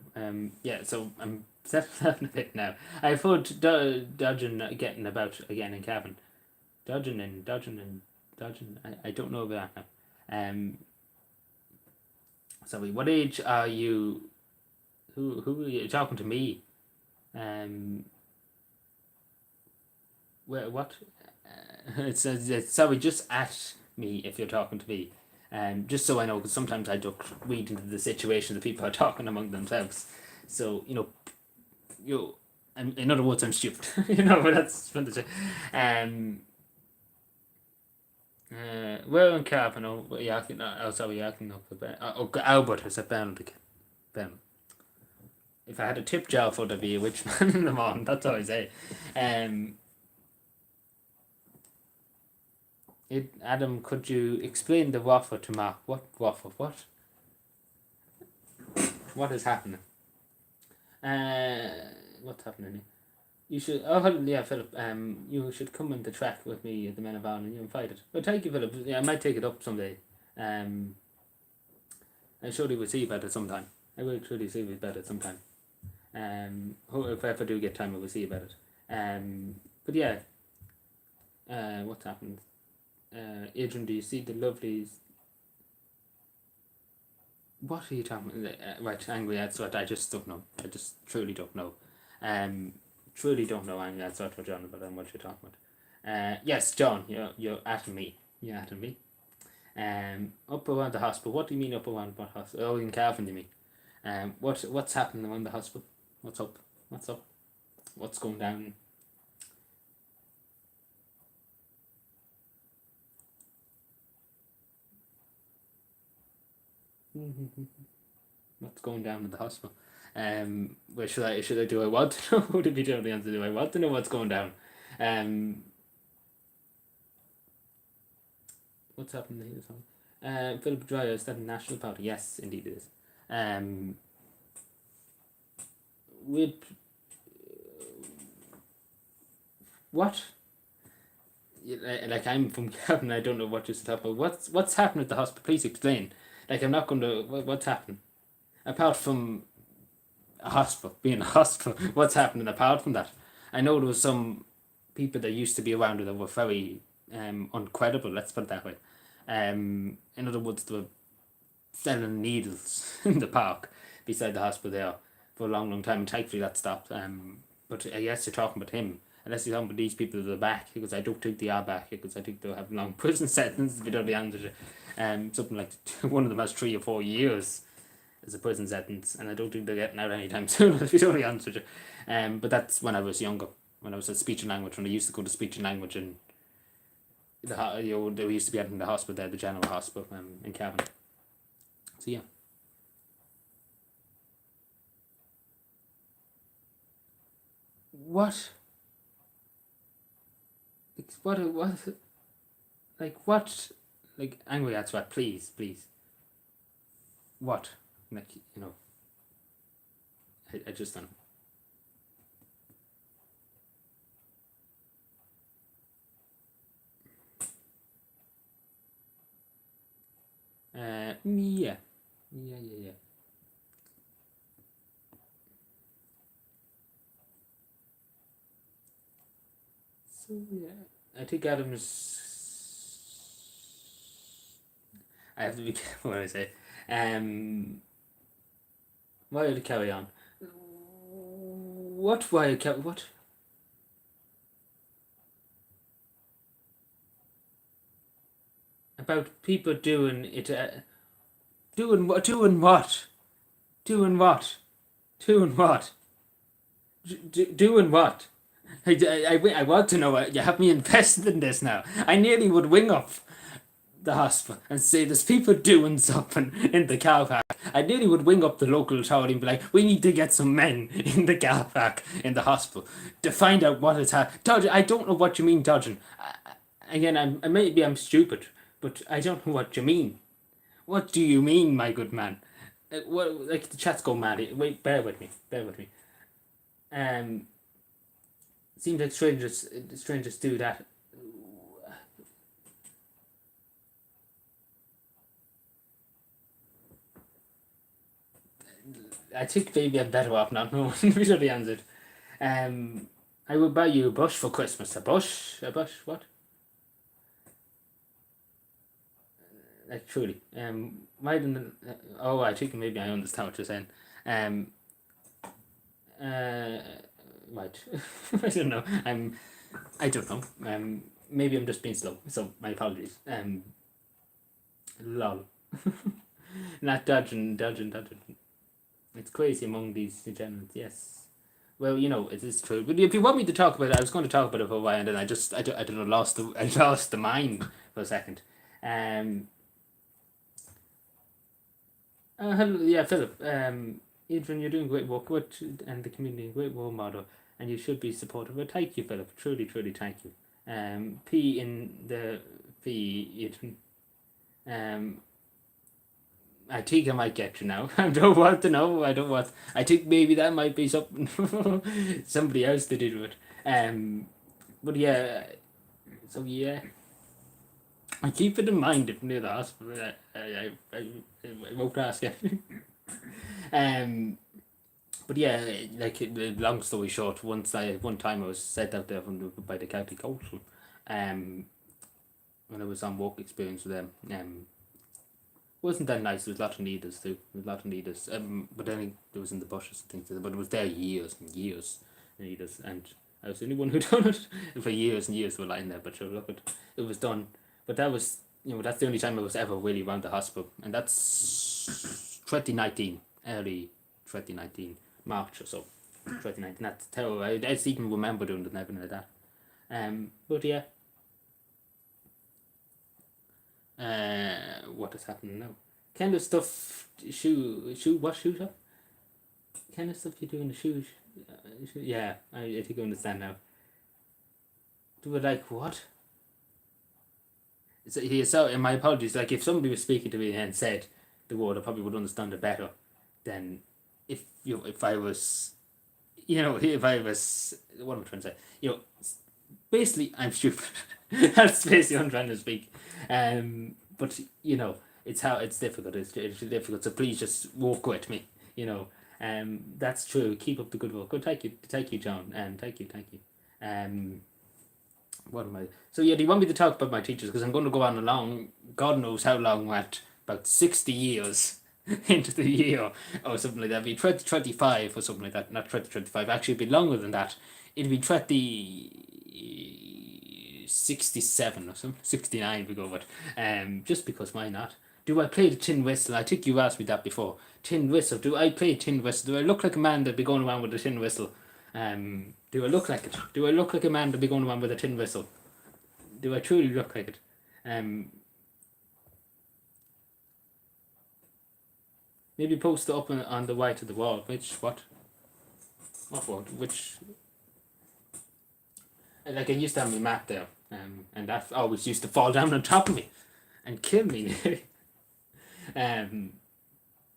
Yeah, so I'm settling a bit now. I thought dodging getting about again in cabin. Dodging. I don't know about that now. Sorry, what age are you? Who are you talking to me? Um, where what? It's sorry, just at me if you're talking to me. Just so I know, because sometimes I don't read into the situation the people are talking among themselves. So you, in other words, I'm stupid. But that's fun to say. Um, well, in Carpin, sorry, Yakin up the Albert is a Bernard again. Bernard. If I had a tip jar for to be a witch man in the morning, that's all I say. Um, Adam, could you explain the waffle to Mark? What waffle? What? What is happening? Uh, what's happening? You should. Oh, yeah, Philip. You should come on the track with me at the Men of Ireland. You invite it. But thank you, Philip. Yeah, I might take it up someday. I surely will see you about it sometime. I will truly see you about it sometime. If I ever do get time, I will see you about it. But yeah. What's happened? Adrian, do you see the lovelies? What are you talking about? Right, angry at what I just don't know. I just truly don't know. Truly don't know angry at what John about and what you're talking about. Yes, John, you're at me. You're at me. Up around the hospital. What do you mean up around what hospital? Oh, in Calvin, you mean? What's happening around the hospital? What's up? What's up? What's going down? What's going down in the hospital? Where should I do? I want to know. Would it be the answer? Do I want to know what's going down? What's happening here? Philip Dreyer, is that a national party? Yes, indeed it is. With what? Like I'm from Cavan, I don't know what you're talking about. What's happened at the hospital? Please explain. Like I'm not going to. What's happened? Apart from a hospital, being a hospital, what's happening apart from that? I know there was some people that used to be around that were very uncredible. Let's put it that way. In other words, they were selling needles in the park beside the hospital there for a long, long time, and thankfully that stopped. But I guess you're talking about him. Unless you're talking about these people at the back, because I don't think they are back, because I think they'll have long prison sentences if you don't be honest. Something like one of them has 3 or 4 years as a prison sentence, and I don't think they're getting out anytime soon, if you don't be honest with you. But that's when I was younger, when I was at speech and language, when I used to go to speech and language, and we used to be out in the hospital there, the general hospital in Cavan. So yeah. What? What? Like what? Like angry at what? Please. What? Like I just don't. Yeah. So yeah, I think Adam's. I have to be careful what I say. Why to carry on? What? Why carry? What? About people doing it? Doing what? Doing what? Doing what? Doing what? Doing what? I want to know. You have me invested in this now. I nearly would wing up the hospital and say there's people doing something in the car park. I nearly would wing up the local authority and be like, we need to get some men in the car park in the hospital to find out what is happening. Dodging, I don't know what you mean, dodging. Again, I'm stupid, but I don't know what you mean. What do you mean, my good man? What, like the chat's go mad. Wait, bear with me. Um, seems like strangers do that. I think maybe I'm better off not knowing. We should be answered. I would buy you a bush for Christmas. A bush? A bush? What? Like truly. Why didn't? Oh, I think maybe I understand what you're saying. Um. Uh. Right. I don't know. I don't know. Maybe I'm just being slow. So my apologies. Lol. Not dodging. It's crazy among these degenerates. Yes. Well, it is true. But if you want me to talk about it, I was going to talk about it for a while, and then I don't know, I lost the mind for a second. Hello, yeah, Philip. Adrian, you're doing great work with and the community, great role model, and you should be supportive. But thank you, Philip. Truly, truly, thank you. P in the P, Adrian. I think I might get you now. I don't want to know. I don't want. I think maybe that might be something somebody else to do with. But yeah. So yeah. I keep it in mind if near the hospital. I won't ask you. But yeah, like long story short, one time I was sent out there by the county council, when I was on work experience with them. Wasn't that nice. There was a lot of needers too. There was a lot of needers. But then it was in the bushes and things like that. But it was there years and years, needers, and I was the only one who done it for years and years. Were lying there, but sure, look, it was done. But that was, that's the only time I was ever really around the hospital, and that's 2019, early 2019, March or so. 2019. That's terrible. I just even remember doing it and everything like that. But yeah. What is happening now? Kind of stuff, what shoe shop? Kind of stuff you do in the shoes. Yeah, I think I understand now. Do it like what? So, and my apologies. Like if somebody was speaking to me and said the word, I probably would understand it better than if I was, if I was, what am I trying to say? Basically, I'm stupid. That's basically what I'm trying to speak. But it's difficult. It's difficult. So please just walk with me. That's true. Keep up the good work. Good, thank you, John. Thank you. What am I? So yeah, do you want me to talk about my teachers? Because I'm going to go on a long, God knows how long, about 60 years into the year or something like that. It'd be 2025 or something like that. Not 2025. Actually, it'd be longer than that. It'd be 67 or something. 69 we go with. Just because why not? Do I play the tin whistle? I think you asked me that before. Tin whistle. Do I play tin whistle? Do I look like a man that'd be going around with a tin whistle? Do I look like it? Do I look like a man that'd be going around with a tin whistle? Do I truly look like it? Maybe post it up on the right of the wall. What word? Which? Like I used to have my map there, and that always used to fall down on top of me, and kill me.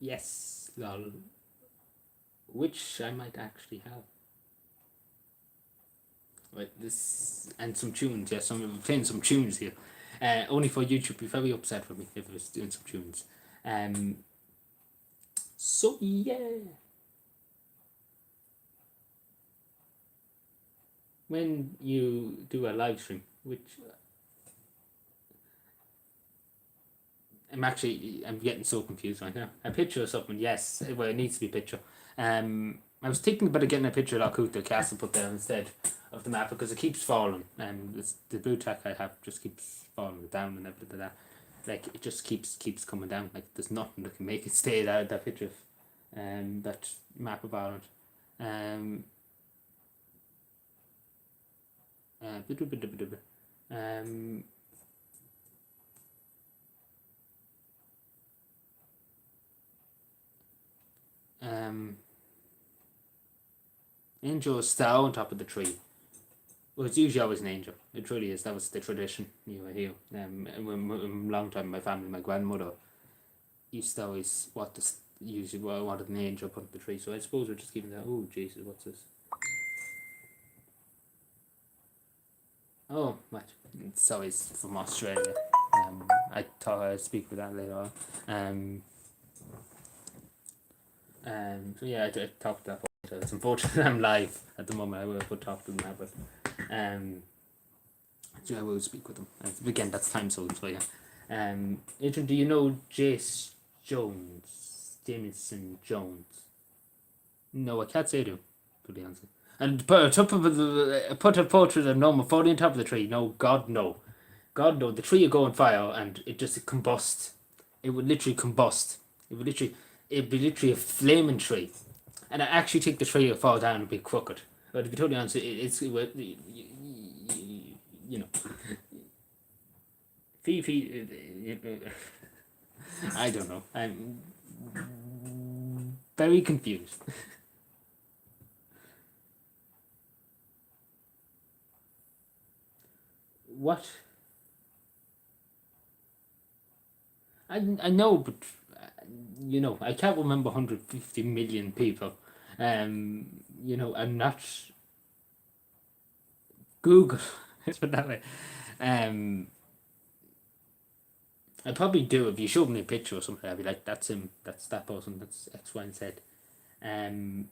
Yes, lol. Which I might actually have. Right, this and some tunes. Yes, I'm playing some tunes here. Only for YouTube. Be very upset with me if I was doing some tunes. So yeah. When you do a live stream, which I'm getting so confused right now. A picture of something, yes. Well, it needs to be a picture. I was thinking about getting a picture of Auchterarder Castle put there instead of the map because it keeps falling. The blue tack I have just keeps falling down and everything like that. Like it just keeps coming down. Like there's nothing that can make it stay that picture of that map of Ireland. Um, Angel is still on top of the tree. Well, it's usually always an angel. It really is. That was the tradition here. A long time, my family, my grandmother used to always usually wanted an angel put on the tree. So I suppose we're just keeping that. Oh Jesus, what's this? Oh, what? It's always from Australia. I thought I'd speak with that later on. So yeah, I talked to that later. It's unfortunate I'm live at the moment. I would talk to them now, but so I will speak with them. Again, that's time zone, so yeah. Adrian, do you know Jace Jones? Jameson Jones? No, I can't say to the answer. And put a portrait of Norman Foley on top of the tree. No, God no. God no. The tree would go on fire and it just combust. It would literally combust. It'd be literally a flaming tree. And I actually think the tree would fall down and be crooked. But to be totally honest, you know, Fifi. I don't know. I'm very confused. What? I know, but I can't remember 150 million people. I'm not Google. Let's put it that way. I probably do if you showed me a picture or something. I'd be like, "That's him. That's that person. That's X, Y, and Z." Um,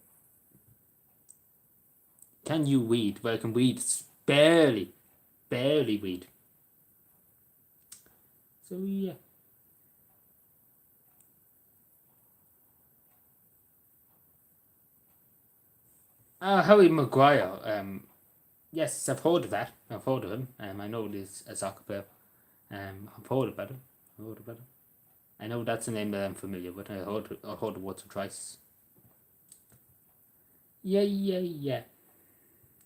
can you weed? Well, I can weed barely, barely weed. So yeah. Harry Maguire. Yes, I've heard of that. I've heard of him. I know he's a soccer player. I've heard about him. I've heard about him. I know that's a name that I'm familiar with. I heard it once or twice. Yeah, yeah, yeah.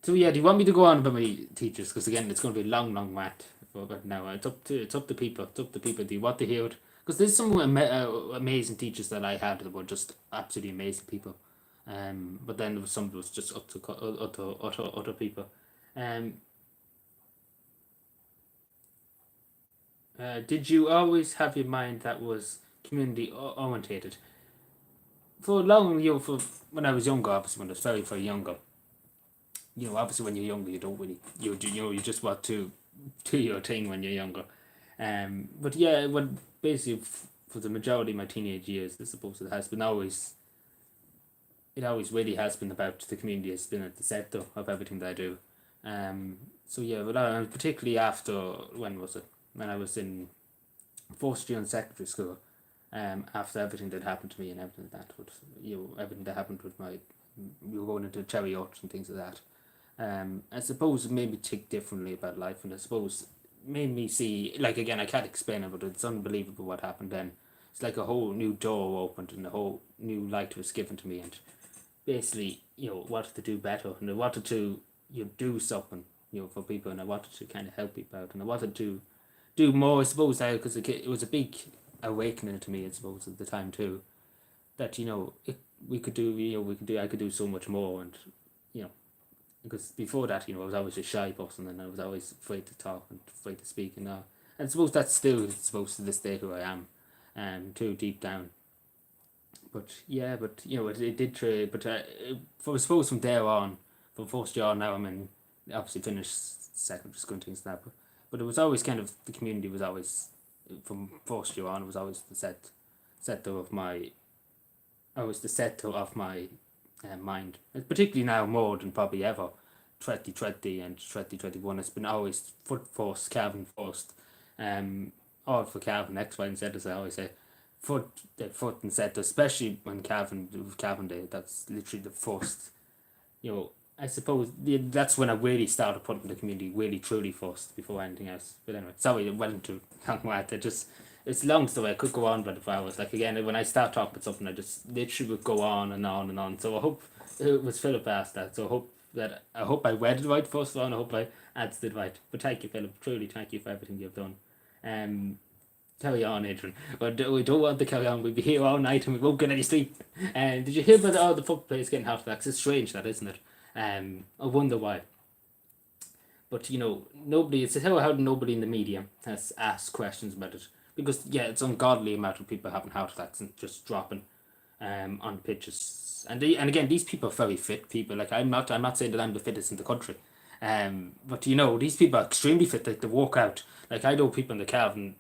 So yeah, do you want me to go on about my teachers? Because again, it's going to be a long, long rant. But now it's up to people. It's up to people. Do you want to hear it? Because there's some amazing teachers that I had that were just absolutely amazing people. But then there was some that was just up to other people. Um, did you always have your mind that was community orientated? For long, for when I was younger, obviously when I was very, very younger, obviously when you're younger, you don't really, you just want to do your thing when you're younger. But yeah, when basically for the majority of my teenage years, I suppose it always really has been about the community. It's been at the center of everything that I do. So yeah, but particularly after when was it? When I was in first year in secondary school. After everything that happened to me and everything that would everything that happened with my you going into cherry orchards and things like that. I suppose it made me think differently about life, and I suppose made me see, like, again, I can't explain it, but it's unbelievable what happened then. It's like a whole new door opened and a whole new light was given to me, and basically, wanted to do better, and I wanted to do something, for people, and I wanted to kind of help people out, and I wanted to do more, I suppose, because it was a big awakening to me, I suppose, at the time too, that we could do, I could do so much more, and you know because before that, I was always a shy person, and I was always afraid to talk and afraid to speak, and I suppose that's still, supposed to this day, who I am, too deep down. But yeah, but it did try. But I suppose from there on, from first year on, now I'm in, obviously finished secondary school and things like that. But it was always kind of, the community was always, from first year on, it was always the center of my, always the center of my mind. And particularly now more than probably ever. 2020 and 2021, it's been always foot first, Calvin first, all for Calvin, X, Y, and Z, as I always say. Foot and center, especially when Calvin Day, that's literally the first, I suppose that's when I really started putting the community really truly first before anything else. But anyway, sorry, it went into long rant. It's a long story. I could go on, but if I was like, again, when I start talking about something, I just literally would go on and on and on. So I hope it was Philip asked that. So I hope I read it right first of all, and I hope I answered it right. But thank you, Philip. Truly, thank you for everything you've done. Um, Carry on, Adrian. But we don't want to carry on. We'll be here all night and we won't get any sleep. And did you hear about all the football players getting heart attacks? It's strange, that, isn't it? I wonder why. But nobody. It's how nobody in the media has asked questions about it, because yeah, it's ungodly amount of people having heart attacks and just dropping, on pitches. And again, these people are very fit people. Like, I'm not saying that I'm the fittest in the country, but these people are extremely fit. Like, they walk out. Like, I know people in the Calvin,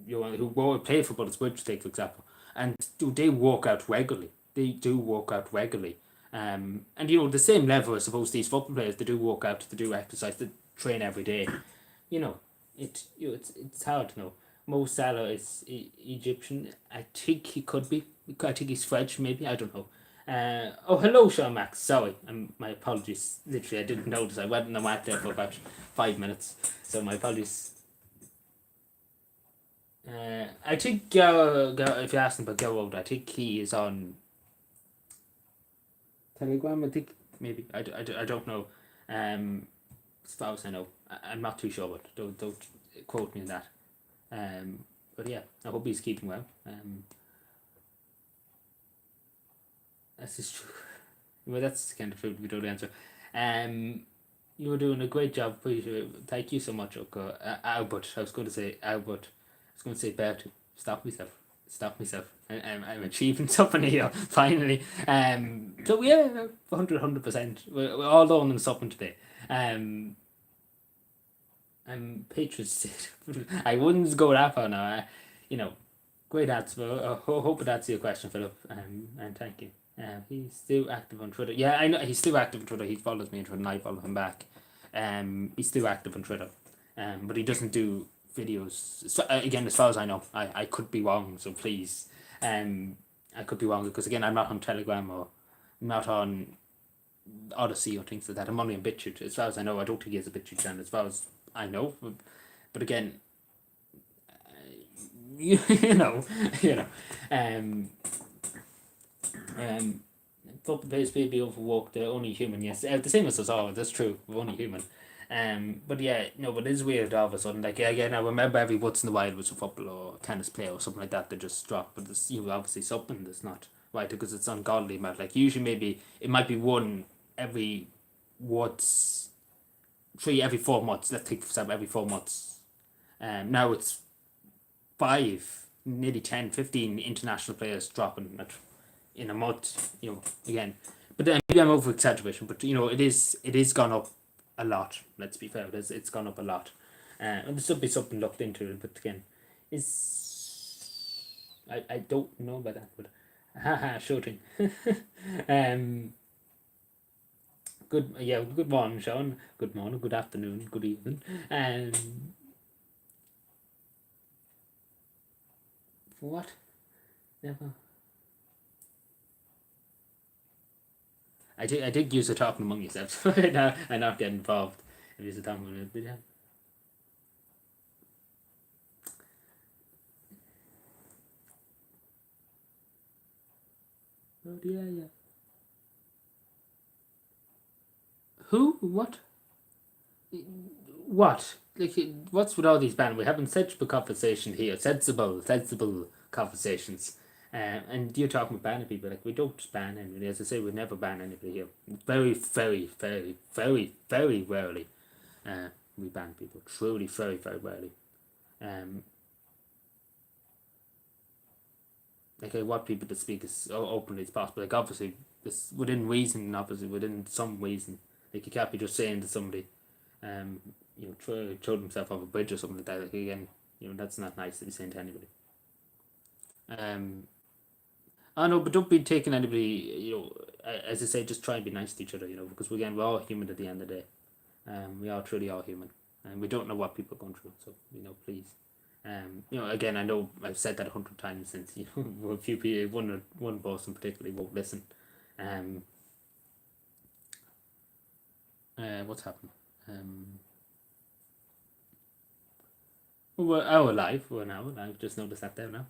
who play football at Bridge Take, for example, and do they walk out regularly? they do work out regularly. And the same level, I suppose, these football players, they do work out, they do exercise, they train every day. You know, it's hard to know. Mo Salah is Egyptian. I think he could be. I think he's French, maybe. I don't know. Hello, Sean Max. Sorry, my apologies. Literally, I didn't notice. I went in the mat there for about 5 minutes, so my apologies. I think if you're asking about Gerald, I think he is on Telegram. I think maybe I don't know. As far as I know, I'm not too sure, but don't quote me on that. But yeah, I hope he's keeping well. That's just true. Well, that's the kind of food we don't answer. You were doing a great job. Thank you so much, Albert. I was going to say Albert. I was going to say Bert. Stop myself. I'm achieving something here finally. So yeah, 100%. We're all learning something today. I'm Patriots. I wouldn't go that far now. Great answer. I hope it answers your question, Philip. And thank you. He's still active on Twitter. Yeah, I know he's still active on Twitter. He follows me on Twitter, and I follow him back. He's still active on Twitter. But he doesn't do videos. So, again, as far as I know, I could be wrong. So please, I could be wrong because again, I'm not on Telegram or not on Odyssey or things like that. I'm only on BitChute. As far as I know, I don't think he has a BitChute channel. As far as I know, but again, you know, football players may be overworked. They're only human. Yes, the same as us all. That's true. We're only human. But yeah, no, but it's weird all of a sudden. Like again, I remember every once in a while with a football or tennis player or something like that, they just drop. But there's obviously something that's not right because it's ungodly amount. Like usually maybe it might be one every what's 4 months. Let's take for example every 4 months. Now it's 5, nearly 10, 15 international players dropping in a month. Again, but then maybe I'm over exaggeration. But it is gone up a lot. Let's be fair, it's gone up a lot. And there should be something looked into it. But again, I don't know about that. But haha, shooting. Good morning, Sean. Good morning, good afternoon, good evening. What? Never. I did use the talking among yourselves. I not get involved if you're talking about it, but yeah. Oh yeah. Who? What? What? Like, what's with all these bans? We're having sensible conversation here. Sensible conversations. And you're talking about banning people. Like, we don't ban anybody. As I say, we never ban anybody here. Very, very, very, very, very rarely we ban people. Truly, very, very rarely. Like, I want people to speak as openly as possible. Like, obviously, this within reason, obviously, within some reason. Like, you can't be just saying to somebody, throw himself off a bridge or something like that. Like, again, that's not nice to be saying to anybody. I know, but don't be taking anybody, as I say, just try and be nice to each other, because we're all human at the end of the day. We are truly all human, and we don't know what people are going through, so, please. Again, I know I've said that 100 times since, a few people, one person particularly won't listen. What's happened? We're live. We're now live. Just noticed that there now.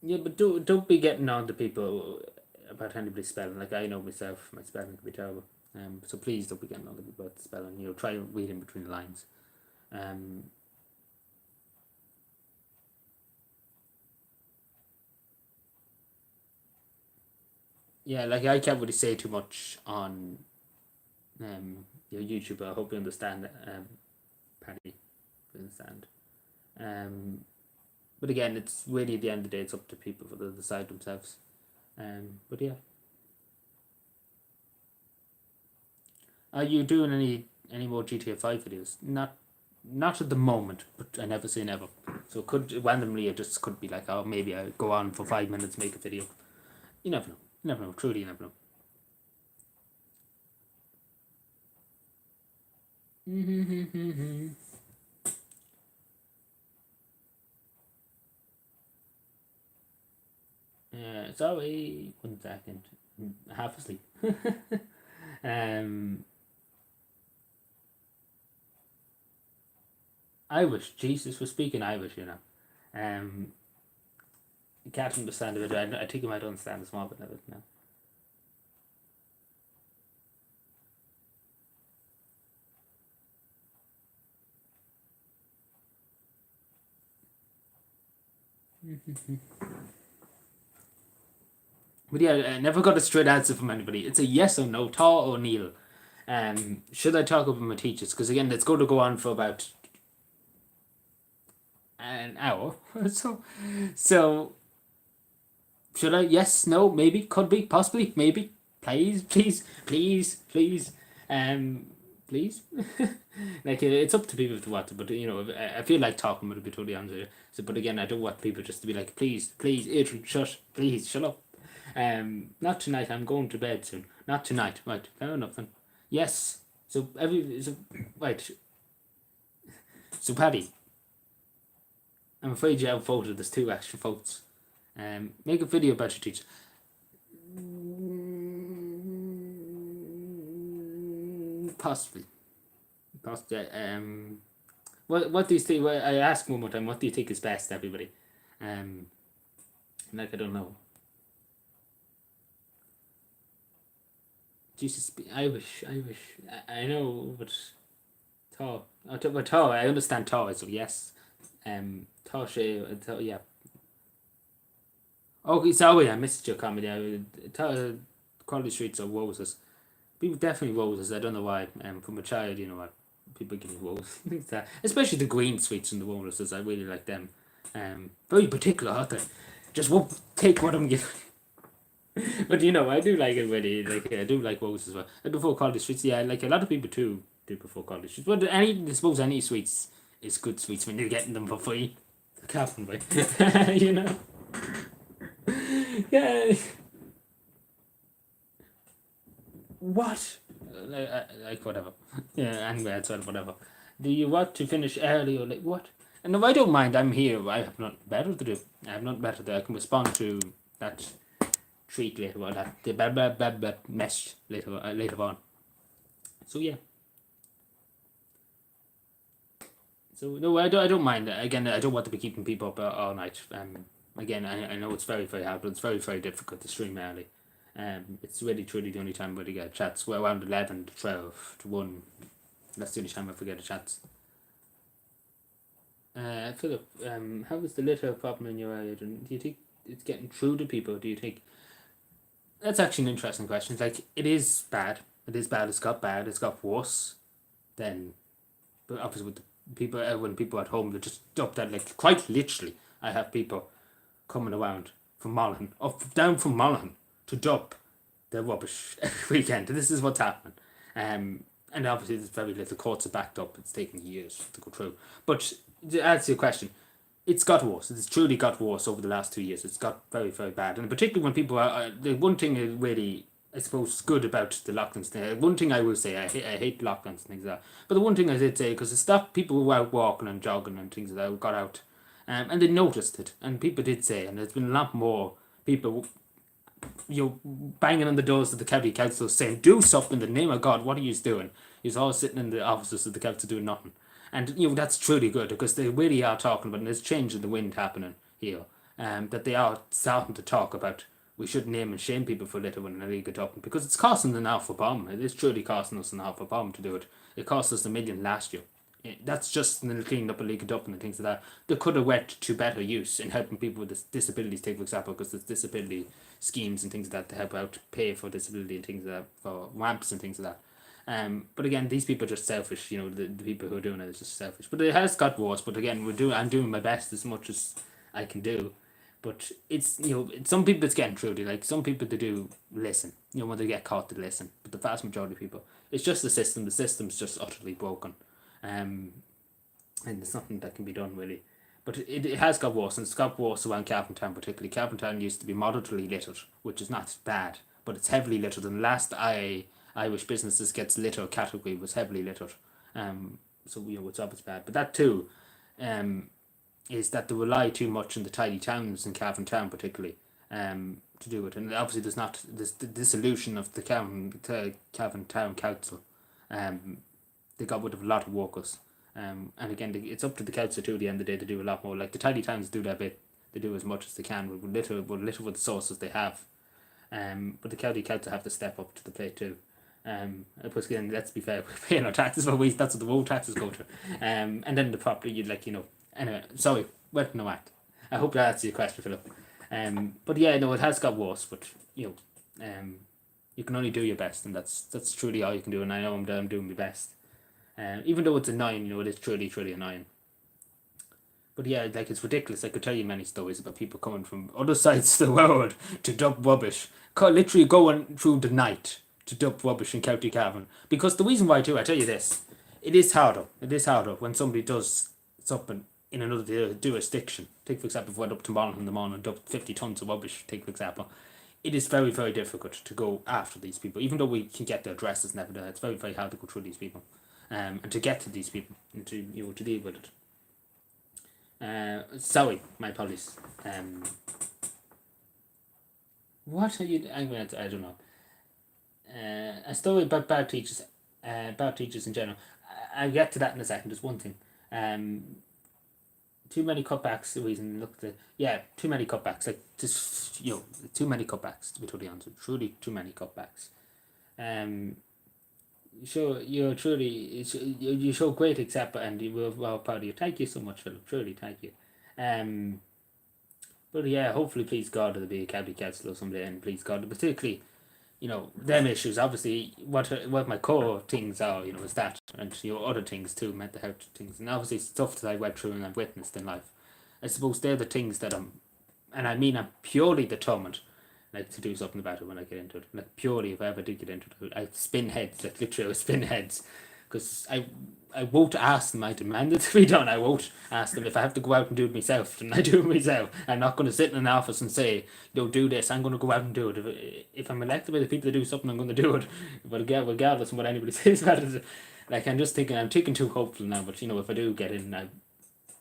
Yeah, but don't be getting on to people about anybody's spelling. Like, I know myself, my spelling can be terrible. So please don't be getting on to people about spelling. Try and read in between the lines. Yeah, like, I can't really say too much on your YouTube. I hope you understand, Paddy. You understand. But again, it's really at the end of the day, it's up to people for to decide themselves. But yeah. Are you doing any more GTA 5 videos? Not not at the moment, but I never say never. So it could randomly, it just could be like, oh, maybe I go on for 5 minutes, make a video. You never know. You never know. Truly, you never know. Sorry, 1 second. Half asleep. Irish. Jesus, we're speaking Irish, you know. You can't understand it. I think you might understand a small bit of it now. But yeah, I never got a straight answer from anybody. It's a yes or no, Tall or Neil. Should I talk about my teachers? Because again, it's going to go on for about an hour. so should I? Yes, no, maybe, could be, possibly, maybe. Please, please, please, please, please. Like it's up to people to what, but you know, I feel like talking, but to be totally honest with you. So, but again, I don't want people just to be like, please, please, Adrian, shush, please, shut up. Not tonight. I'm going to bed soon. Not tonight. Right. Fair enough then. Yes. So right. So Paddy, I'm afraid you outvoted. There's 2 extra votes. Make a video about your teacher. Possibly. What do you think? Well, I ask one more time. What do you think is best, everybody? Like I don't know. Jesus, Irish. I know, but tall. But tall. I understand tall. So yes. Tall. Yeah. Okay, sorry, I missed your comment. Quality streets are roses. People definitely roses. I don't know why. From a child, you know what, people give me roses. Especially the green sweets and the walnuts. I really like them. Very particular, aren't they? Just won't take what I'm giving. But you know, I do like it really. Like I do like roses as well. I prefer quality sweets. Yeah, like a lot of people too do prefer quality sweets. But I suppose any sweets is good sweets when you're getting them for free. Captain, right? You know. Yeah. What? Like whatever. Yeah, anyway, outside of whatever. Do you want to finish early or like what? And no, I don't mind. I'm here. I have not better to do. I have not better to do. I can respond to that tweet later on. That the message later on. So yeah. So no, I don't mind. Again, I don't want to be keeping people up all night. Again, I know it's very hard, but it's very difficult to stream early. It's really truly the only time where you get chats. Well, around 11 to 12 to 1. That's the only time I forget a chats. Philip, how is the litter problem in your area? Do you think it's getting through to people? Do you think that's actually an interesting question? It's like it is bad. It is bad. It's got bad. It's got worse. Then, but obviously with the people, when people at home, they just dump that. Like quite literally, I have people coming around from Monaghan, down from Monaghan, to dump their rubbish every weekend. This is what's happening. And obviously there's very little. Courts are backed up. It's taking years to go through. But to answer your question, it's got worse. It's truly got worse over the last 2 years. It's got very bad. And particularly when people are... the one thing is really, I suppose, good about the lockdowns thing. One thing I will say, I hate lockdowns and things like that. But the one thing I did say, because it stopped people who were out walking and jogging and things like that, who got out. And they noticed it. And people did say, and there's been a lot more people banging on the doors of the county council saying, do something in the name of God, what are you doing? He's all sitting in the offices of the council doing nothing. And that's truly good, because they really are talking about, and there's change in the wind happening here, that they are starting to talk about we shouldn't name and shame people for litter when illegal dumping, because it's costing an half a bomb. It is truly costing us an half a bomb to do it. It cost us $1 million last year. That's just in cleaning up illegal dumping and things like that. They could have went to better use in helping people with disabilities, take for example, because there's disability schemes and things like that to help out pay for disability and things like that, for ramps and things like that. But again, these people are just selfish. The people who are doing it is just selfish. But it has got worse. But again, I'm doing my best as much as I can do. But it's some people it's getting through to. Like some people they do listen. When they get caught they listen. But the vast majority of people, it's just the system. The system's just utterly broken. and there's nothing that can be done really. But it has got worse, and it's got worse around Cavan Town particularly. Cavan Town used to be moderately littered, which is not bad, but it's heavily littered. And last Irish businesses gets litter category was heavily littered. So it's obviously bad. But that too, is that they rely too much on the tidy towns in Cavan Town particularly, to do it. And obviously there's not the dissolution of the Cavan Town Council. They got rid of a lot of workers. And again, it's up to the council too. At the end of the day, to do a lot more. Like the tiny towns do their bit; they do as much as they can with little with the sources they have. But the county council have to step up to the plate too. Because again, let's be fair, we're paying our taxes for waste. That's what the road taxes go to. And then the property, Anyway, sorry, went no act. I hope that answers your question, Philip. But yeah, no, it has got worse. But you can only do your best, and that's truly all you can do. And I know I'm doing my best. Even though it's annoying, it is truly, truly annoying. But yeah, like it's ridiculous. I could tell you many stories about people coming from other sides of the world to dump rubbish. Literally going through the night to dump rubbish in County Cavan. Because the reason why too, I tell you this, it is harder. It is harder when somebody does something in another jurisdiction. Take for example, if we went up to Monaghan in the morning and dumped 50 tons of rubbish, take for example. It is very, very difficult to go after these people. Even though we can get their addresses and everything, it's very, very hard to go through these people. And to get to these people and to to deal with it. Sorry, my apologies. What are you? I don't know. A story about bad teachers. Bad teachers in general. I'll get to that in a second. There's one thing. Too many cutbacks. The reason too many cutbacks. Like just too many cutbacks. To be totally honest, truly too many cutbacks. You show great example, and we're well proud of you. Thank you so much, Philip. Truly, thank you. But yeah, hopefully, please God, there'll be a county council or someday, and please God, particularly, them issues. Obviously, what my core things are, is that, and other things too, mental health things, and obviously stuff that I went through and I've witnessed in life. I suppose they're the things that I'm purely determined. Like to do something about it when I get into it. Like purely, if I ever did get into it, I spin heads. Like literally, I spin heads, because I won't ask them. I demand it to be done. I won't ask them if I have to go out and do it myself. Then I do it myself. I'm not going to sit in an office and say, do this. I'm going to go out and do it. If I'm elected by the people to do something, I'm going to do it. But again, regardless of what anybody says about it, like I'm taking too hopeful now. But if I do get in,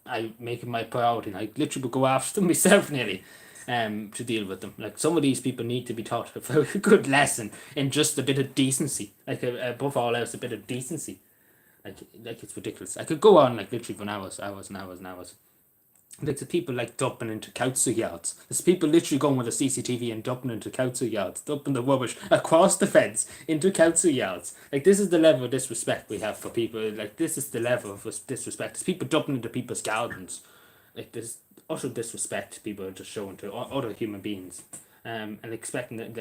I make it my priority. And I literally will go after them myself nearly. To deal with them. Like some of these people need to be taught a very good lesson in just a bit of decency. Like above all else, a bit of decency. Like it's ridiculous. I could go on like literally for hours and hours and hours. Like the people like dumping into council yards. There's people literally going with a CCTV and dumping into council yards, dumping the rubbish across the fence into council yards. Like this is the level of disrespect we have for people. Like this is the level of disrespect. There's people dumping into people's gardens. Like this utter disrespect people are just showing to other human beings, and expecting that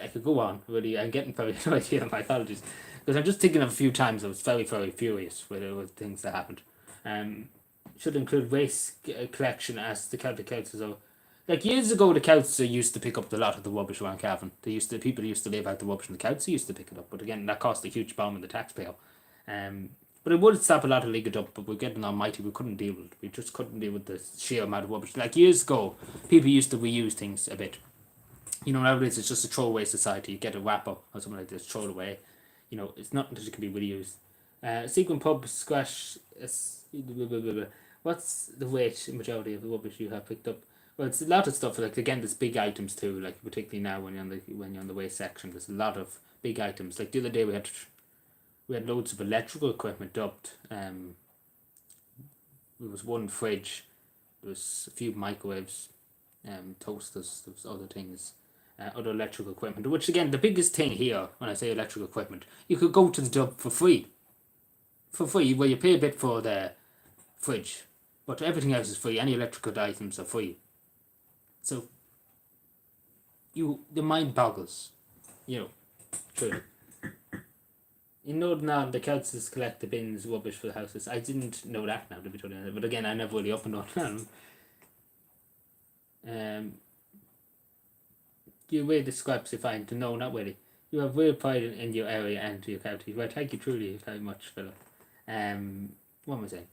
I could go on really. I'm getting very annoyed here. My apologies, because I'm just thinking of a few times I was very, very furious with things that happened. Should include waste collection as the county council. So, like years ago, the council used to pick up a lot of the rubbish around Cavan. People used to leave out the rubbish, and the council used to pick it up. But again, that cost a huge bomb in the taxpayer. But it would stop a lot of legal dump, but we're getting almighty. We couldn't deal with it. We just couldn't deal with the sheer amount of rubbish. Like years ago, people used to reuse things a bit. Nowadays it's just a throwaway society. You get a wrapper or something like this, throw it away. It's not that it can be reused. Sequin pub squash. What's the weight majority of the rubbish you have picked up? Well, it's a lot of stuff. Like again, there's big items too. Like particularly now when you're on the waste section, there's a lot of big items. Like the other day we had loads of electrical equipment dumped. There was one fridge, there was a few microwaves, toasters, there was other things, other electrical equipment. Which again, the biggest thing here, when I say electrical equipment, you could go to the dump for free. Where you pay a bit for the fridge, but everything else is free. Any electrical items are free. So, the mind boggles, truly. In Northern Ireland, the councils collect the bins, rubbish for the houses. I didn't know that now, to be totally honest. But again, I never really up in Northern Ireland. Your way describes you find to know, not really. You have real pride in your area and your county. Well, thank you truly very much, Philip. What am I saying?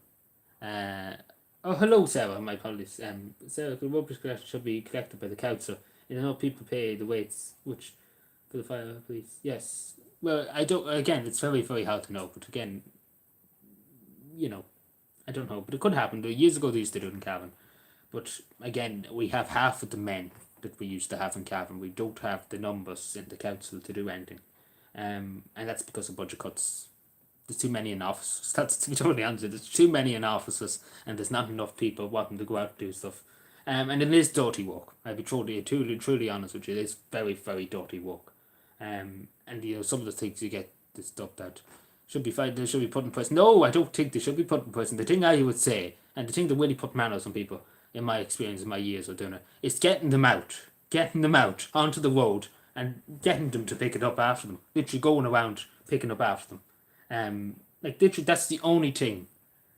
Oh, hello, Sarah. My apologies. Sarah, the rubbish collection should be collected by the council. You know, people pay the weights, which for the fire police. Yes. Well, I don't. Again, it's very, very hard to know. But again, you know, I don't know. But it could happen. Years ago, they used to do it in Cavan. But again, we have half of the men that we used to have in Cavan. We don't have the numbers in the council to do anything. And that's because of budget cuts. There's too many in offices. That's to be totally honest. There's too many in offices, and there's not enough people wanting to go out and do stuff. And it is dirty work. I'll be truly honest with you. It is very, very dirty work. And you know, some of the things you get, the stuff that should be fine, they should be put in prison. No, I don't think they should be put in prison. The thing I would say, and the thing that really put manners on people, in my experience, in my years of doing it, is getting them out onto the road, and getting them to pick it up after them. Literally going around picking up after them. Like literally, that's the only thing.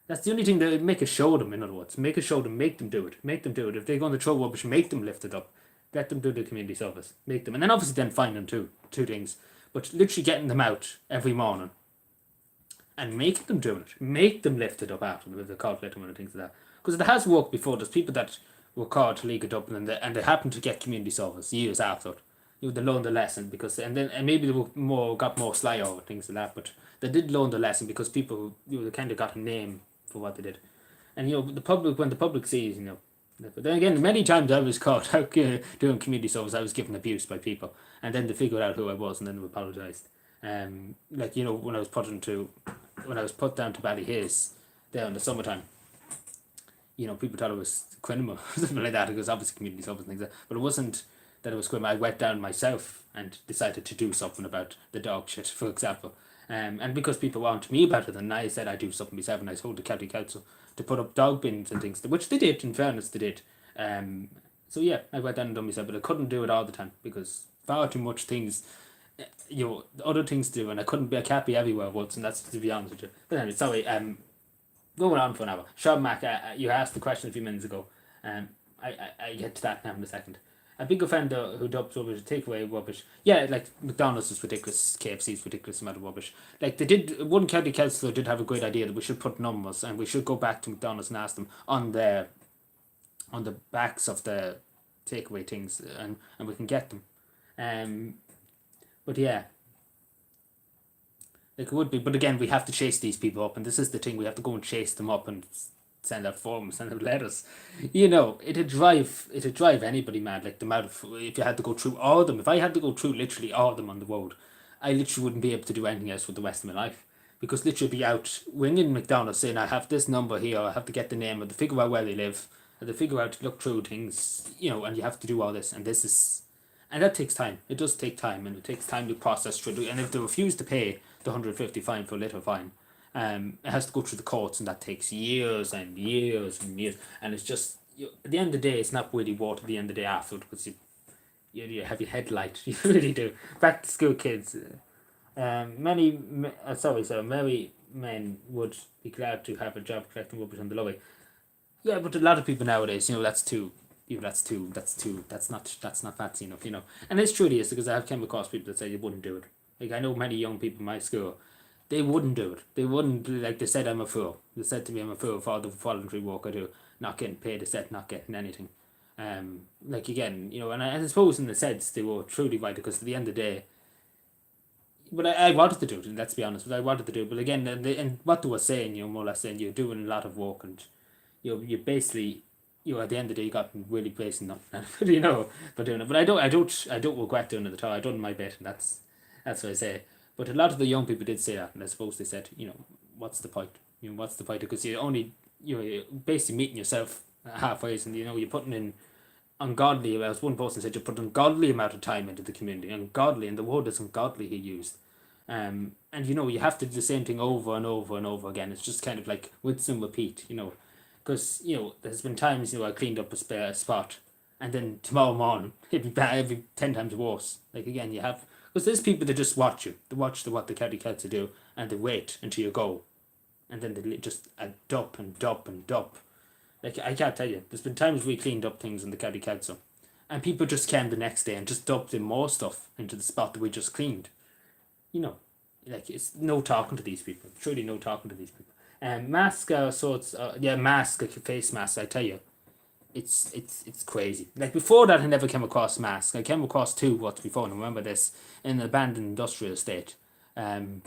That's the only thing that make a show of them. In other words, make a show of them. Make them do it. Make them do it. If they're going to throw rubbish, make them lift it up. Let them do the community service. Make them, and then obviously then fine them too. Two things, but literally getting them out every morning and making them do it. Make them lift it up after them if they're caught lifting and things like that. Because it has worked before. There's people that were caught to League of Dublin and they happened to get community service years after. You know, they learned the lesson because and maybe they were got more sly over things like that, but they did learn the lesson because people, you know, they kind of got a name for what they did. And you know, when the public sees, you know, but then again, many times I was caught out doing community service. I was given abuse by people, and then they figured out who I was, and then they apologised. Like you know, when I was put down to Ballyhaise there in the summertime, you know, people thought it was criminal or something like that. It was obviously community service and things like that, but it wasn't that it was criminal. I went down myself and decided to do something about the dog shit, for example. And because people wanted me about it, and I said I'd do something myself, and I told the county council to put up dog bins and things, which they did, in fairness, they did. So yeah, I went down and done myself, but I couldn't do it all the time because far too much things, you know, other things to do, and I can't be everywhere once, and that's to be honest with you. But anyway, sorry, going on for an hour. Sean Mack, you asked the question a few minutes ago. I get to that now in a second. A big offender who dumps rubbish, take away rubbish. Yeah, like McDonald's is ridiculous, KFC is ridiculous amount of rubbish. Like they did, one county councillor did have a great idea that we should put numbers and we should go back to McDonald's and ask them on the backs of the takeaway things, and we can get them. But yeah, like it would be, but again, we have to chase these people up, and this is the thing: we have to go and chase them up and send out forms, send out letters. You know, it'd drive anybody mad. Like the amount of, if you had to go through all of them, if I had to go through literally all of them on the road, I literally wouldn't be able to do anything else for the rest of my life. Because literally be out ringing McDonald's saying I have this number here, I have to get the name, or to figure out where they live, or to figure out to look through things, you know, and you have to do all this, and that takes time. It does take time, and it takes time to process through. And if they refuse to pay the 150 fine for a litter fine, it has to go through the courts, and that takes years and years and years. And it's just, at the end of the day, it's not really worth at the end of the day afterward because you have your headlight. You really do. Back to school kids. Many men would be glad to have a job collecting rubbish on the lorry. Yeah, but a lot of people nowadays, you know, that's not fancy enough, you know. And it's truly is because I have come across people that say they wouldn't do it. Like I know many young people in my school, they wouldn't do it. They wouldn't, like they said I'm a fool. They said to me I'm a fool for all the voluntary work I do, not getting paid, they said not getting anything. Like again, you know, and I suppose in the sense they were truly right because at the end of the day, but I wanted to do it, let's be honest, I wanted to do it, but again, and what they were saying, you know, more or less saying you're doing a lot of work and you basically, you know, at the end of the day you got really placing nothing, you know, for doing it. But I don't regret doing it at all. I done my bit, and that's what I say. But a lot of the young people did say that, and I suppose they said, you know, what's the point? You know, what's the point? Because you're basically meeting yourself halfway, and you know you're putting in ungodly. As one person said, you put an ungodly amount of time into the community. Ungodly, and the word is ungodly he used. And you know you have to do the same thing over and over and over again. It's just kind of like rinse and repeat, you know, because you know there's been times, you know, I cleaned up a spare spot, and then tomorrow morning it'd be bad, it'd be 10 times worse. Like again, you have, because there's people that just watch you, they watch what the county council do, and they wait until you go, and then they just dump and dump and dump. Like I can't tell you, there's been times we cleaned up things in the county council, and people just came the next day and just dumped in more stuff into the spot that we just cleaned. You know, like it's no talking to these people. Truly no talking to these people. Mask sorts. Mask, like face mask. I tell you, it's crazy. Like before that, I never came across mask. I came across two what's before. And I remember this in an abandoned industrial estate. Um,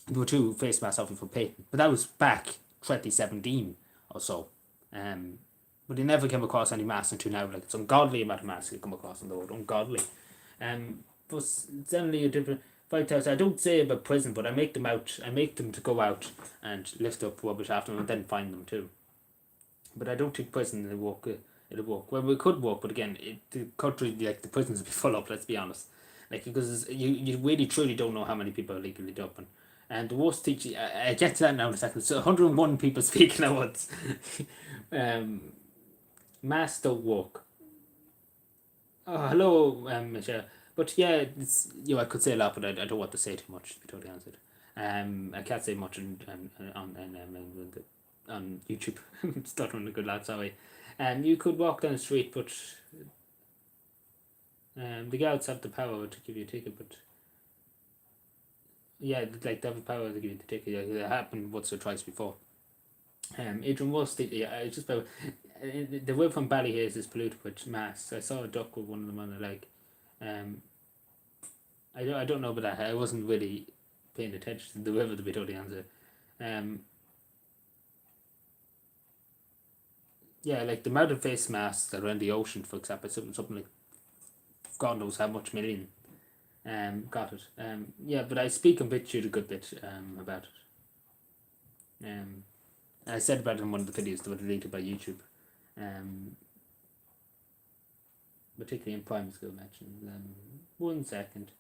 there were two face masks offered for patent, but that was back 2017 or so. Um, but they never came across any masks until now. Like it's ungodly amount of masks you come across on the road. Ungodly. But it's only a different 5,000. I don't say about prison, but I make them out. I make them to go out and lift up rubbish after them and then find them too. But I don't think prison will work. It'll work. Well, we could work, but again, the country, like the prisons, will be full up. Let's be honest. Like because you really truly don't know how many people are legally dumping. And the worst teaching, I get to that now in a second. So 101 people speaking at once. um, Mass don't work. Oh, hello, Michelle. But yeah, it's, I could say a lot, but I don't want to say too much, to be totally honest. I can't say much on YouTube. Stuttering a good lad, sorry. You could walk down the street, but the guards have the power to give you a ticket, but yeah, like they have the power to give you the ticket. Yeah, it happened once or twice before. Adrian was it's just about the way from Ballyhaise is polluted with mass. I saw a duck with one of them on the leg. I don't know about that. I wasn't really paying attention to the river, to be totally honest. Yeah, like the amount of face masks that are in the ocean, for example, something like God knows how much million. Got it. Yeah, but I speak and bitch you a good bit about it. I said about it in one of the videos that were deleted by YouTube. Particularly in primary school mentions. 1 second.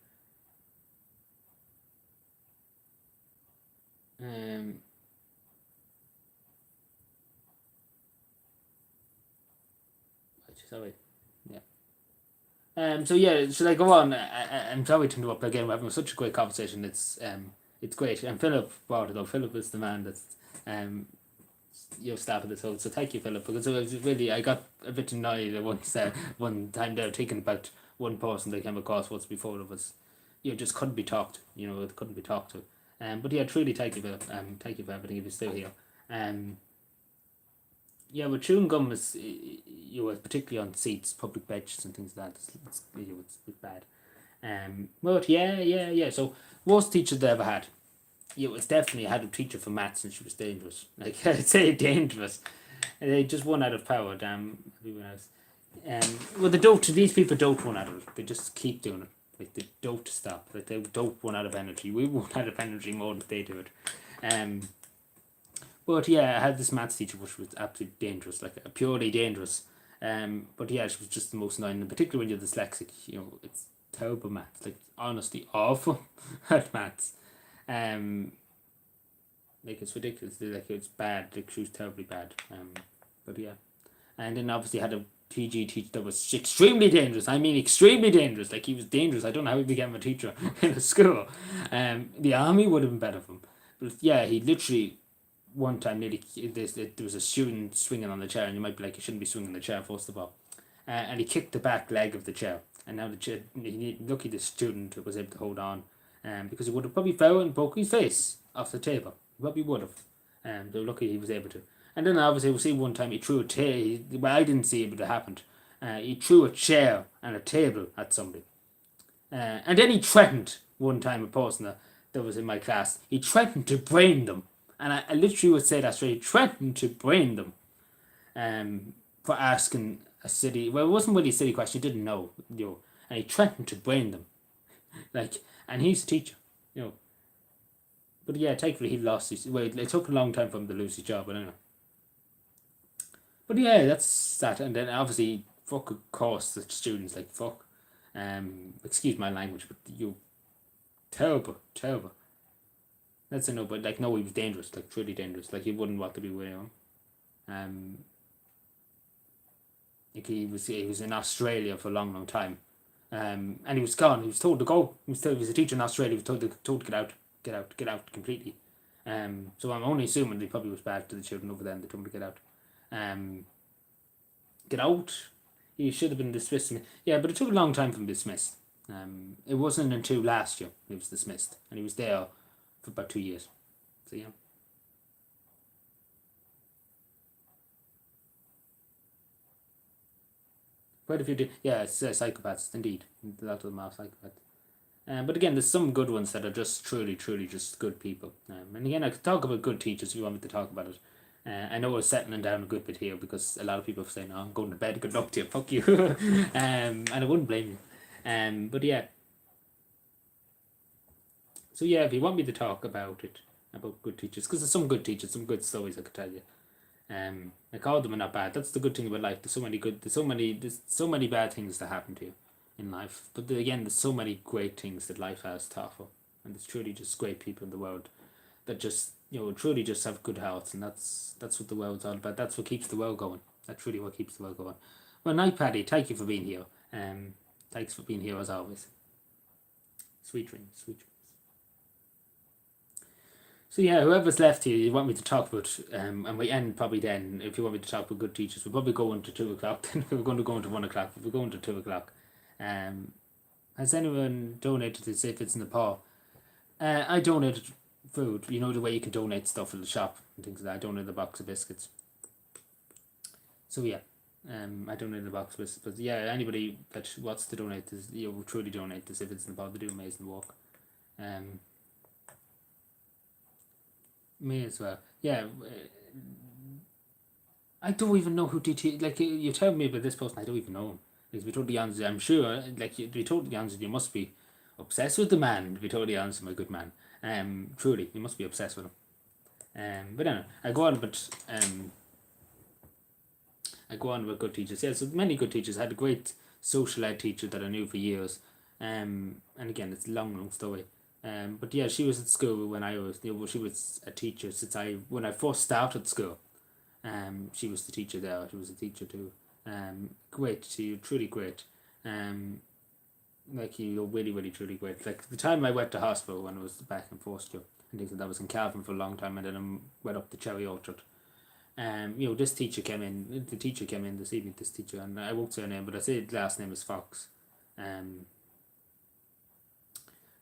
Sorry. Yeah. So yeah, should I go on? I'm sorry to interrupt again. We're having such a great conversation. It's great. And Philip brought it up. Philip is the man that's started this whole. So thank you, Philip, because it was really I got a bit annoyed at one time there thinking about one person that came across once before it was just couldn't be talked. It couldn't be talked to. But yeah, truly thank you, Philip. Thank you for everything if you're still here. Yeah, with chewing gum is particularly on seats, public benches and things like that. It's bad. But yeah. So worst teacher they ever had. It's definitely I had a teacher for maths and she was dangerous. Like I'd say dangerous. And they just run out of power. Damn everyone else. Well, these people don't run out of it. They just keep doing it. Like they don't stop. Like they don't run out of energy. We run out of energy more than they do it. But yeah, I had this maths teacher which was absolutely dangerous, like purely dangerous. But yeah, she was just the most annoying, and particularly when you're dyslexic, it's terrible maths, like honestly awful at maths. Like it's ridiculous, like it's bad, like she was terribly bad. But yeah, and then obviously had a TG teacher that was extremely dangerous. I mean, extremely dangerous. Like he was dangerous. I don't know how he became a teacher in a school. The army would have been better for him. But yeah, he literally one time nearly there was a student swinging on the chair, and you might be like, you shouldn't be swinging the chair first of all. And he kicked the back leg of the chair, and now the chair. Lucky the student was able to hold on, because he would have probably fell and broke his face off the table. He probably would have. So lucky he was able to. And then obviously we see one time he threw a chair. Well, I didn't see it, but it happened. He threw a chair and a table at somebody, and then he threatened one time a person that was in my class. He threatened to brain them. And I literally would say that straight. He threatened to brain them for asking a silly... Well, it wasn't really a silly question. He didn't know. And he threatened to brain them. And he's a teacher. But yeah, thankfully he lost his... Well, it took a long time for him to lose his job, but anyway. But yeah, that's that. And then obviously, fuck, of course, the students, like, fuck. Excuse my language, but terrible. That's a no, but like no, he was dangerous, like truly dangerous. Like you wouldn't want to be with him. Like he was in Australia for a long time, and he was gone. He was told to go. He was a teacher in Australia. He was told to get out completely. So I'm only assuming he probably was bad to the children over there, and they told him to get out. Get out. He should have been dismissed. Yeah, but it took a long time for him to be dismissed. It wasn't until last year he was dismissed, and he was there for about 2 years. So yeah. quite a few. Yeah, it's psychopaths indeed. A lot of them are psychopaths. But again, there's some good ones that are just truly just good people. And again, I could talk about good teachers if you want me to talk about it. I know we're settling down a good bit here because a lot of people are saying, "Oh, I'm going to bed. Good luck to you. Fuck you." And I wouldn't blame you. But yeah. So yeah, if you want me to talk about it, about good teachers, because there's some good teachers, some good stories I could tell you. Like all of them are not bad. That's the good thing about life. There's so many bad things that happen to you in life. But again, there's so many great things that life has to offer, and there's truly just great people in the world that just truly just have good hearts, and that's what the world's all about. That's what keeps the world going. That's really what keeps the world going. Well, night, Paddy. Thank you for being here. Thanks for being here as always. Sweet dreams, sweet dreams. So yeah, whoever's left here, you want me to talk about, and we end probably then. If you want me to talk about good teachers, we'll probably go into 2 o'clock. Then we're going to go into 1 o'clock. If we go into 2 o'clock, has anyone donated to Safe It's Nepal? I donated food. You know the way you can donate stuff in the shop and things like that. I donated a box of biscuits. So yeah, I donated a box of biscuits. But yeah, anybody that wants to donate, will truly donate to Safe It's Nepal. They do amazing work. Me as well. Yeah. I don't even know who DT. Like you tell me about this person, I don't even know him. Like, to be totally honest, I'm sure. Like to be totally honest, you must be obsessed with the man. To be totally honest, my good man. Truly, you must be obsessed with him. But anyway, I go on. But I go on with good teachers. Yeah, so many good teachers. I had a great social ed teacher that I knew for years. And again, it's a long story. But yeah, she was at school when I was. She was a teacher when I first started school. She was the teacher there. She was a teacher too. Great. She was truly great. Like really truly great. Like the time I went to hospital when I was back in first year, I think that I was in Calvin for a long time, and then I went up to Cherry Orchard. This teacher came in. The teacher came in this evening. This teacher, and I won't say her name, but I say the last name is Fox.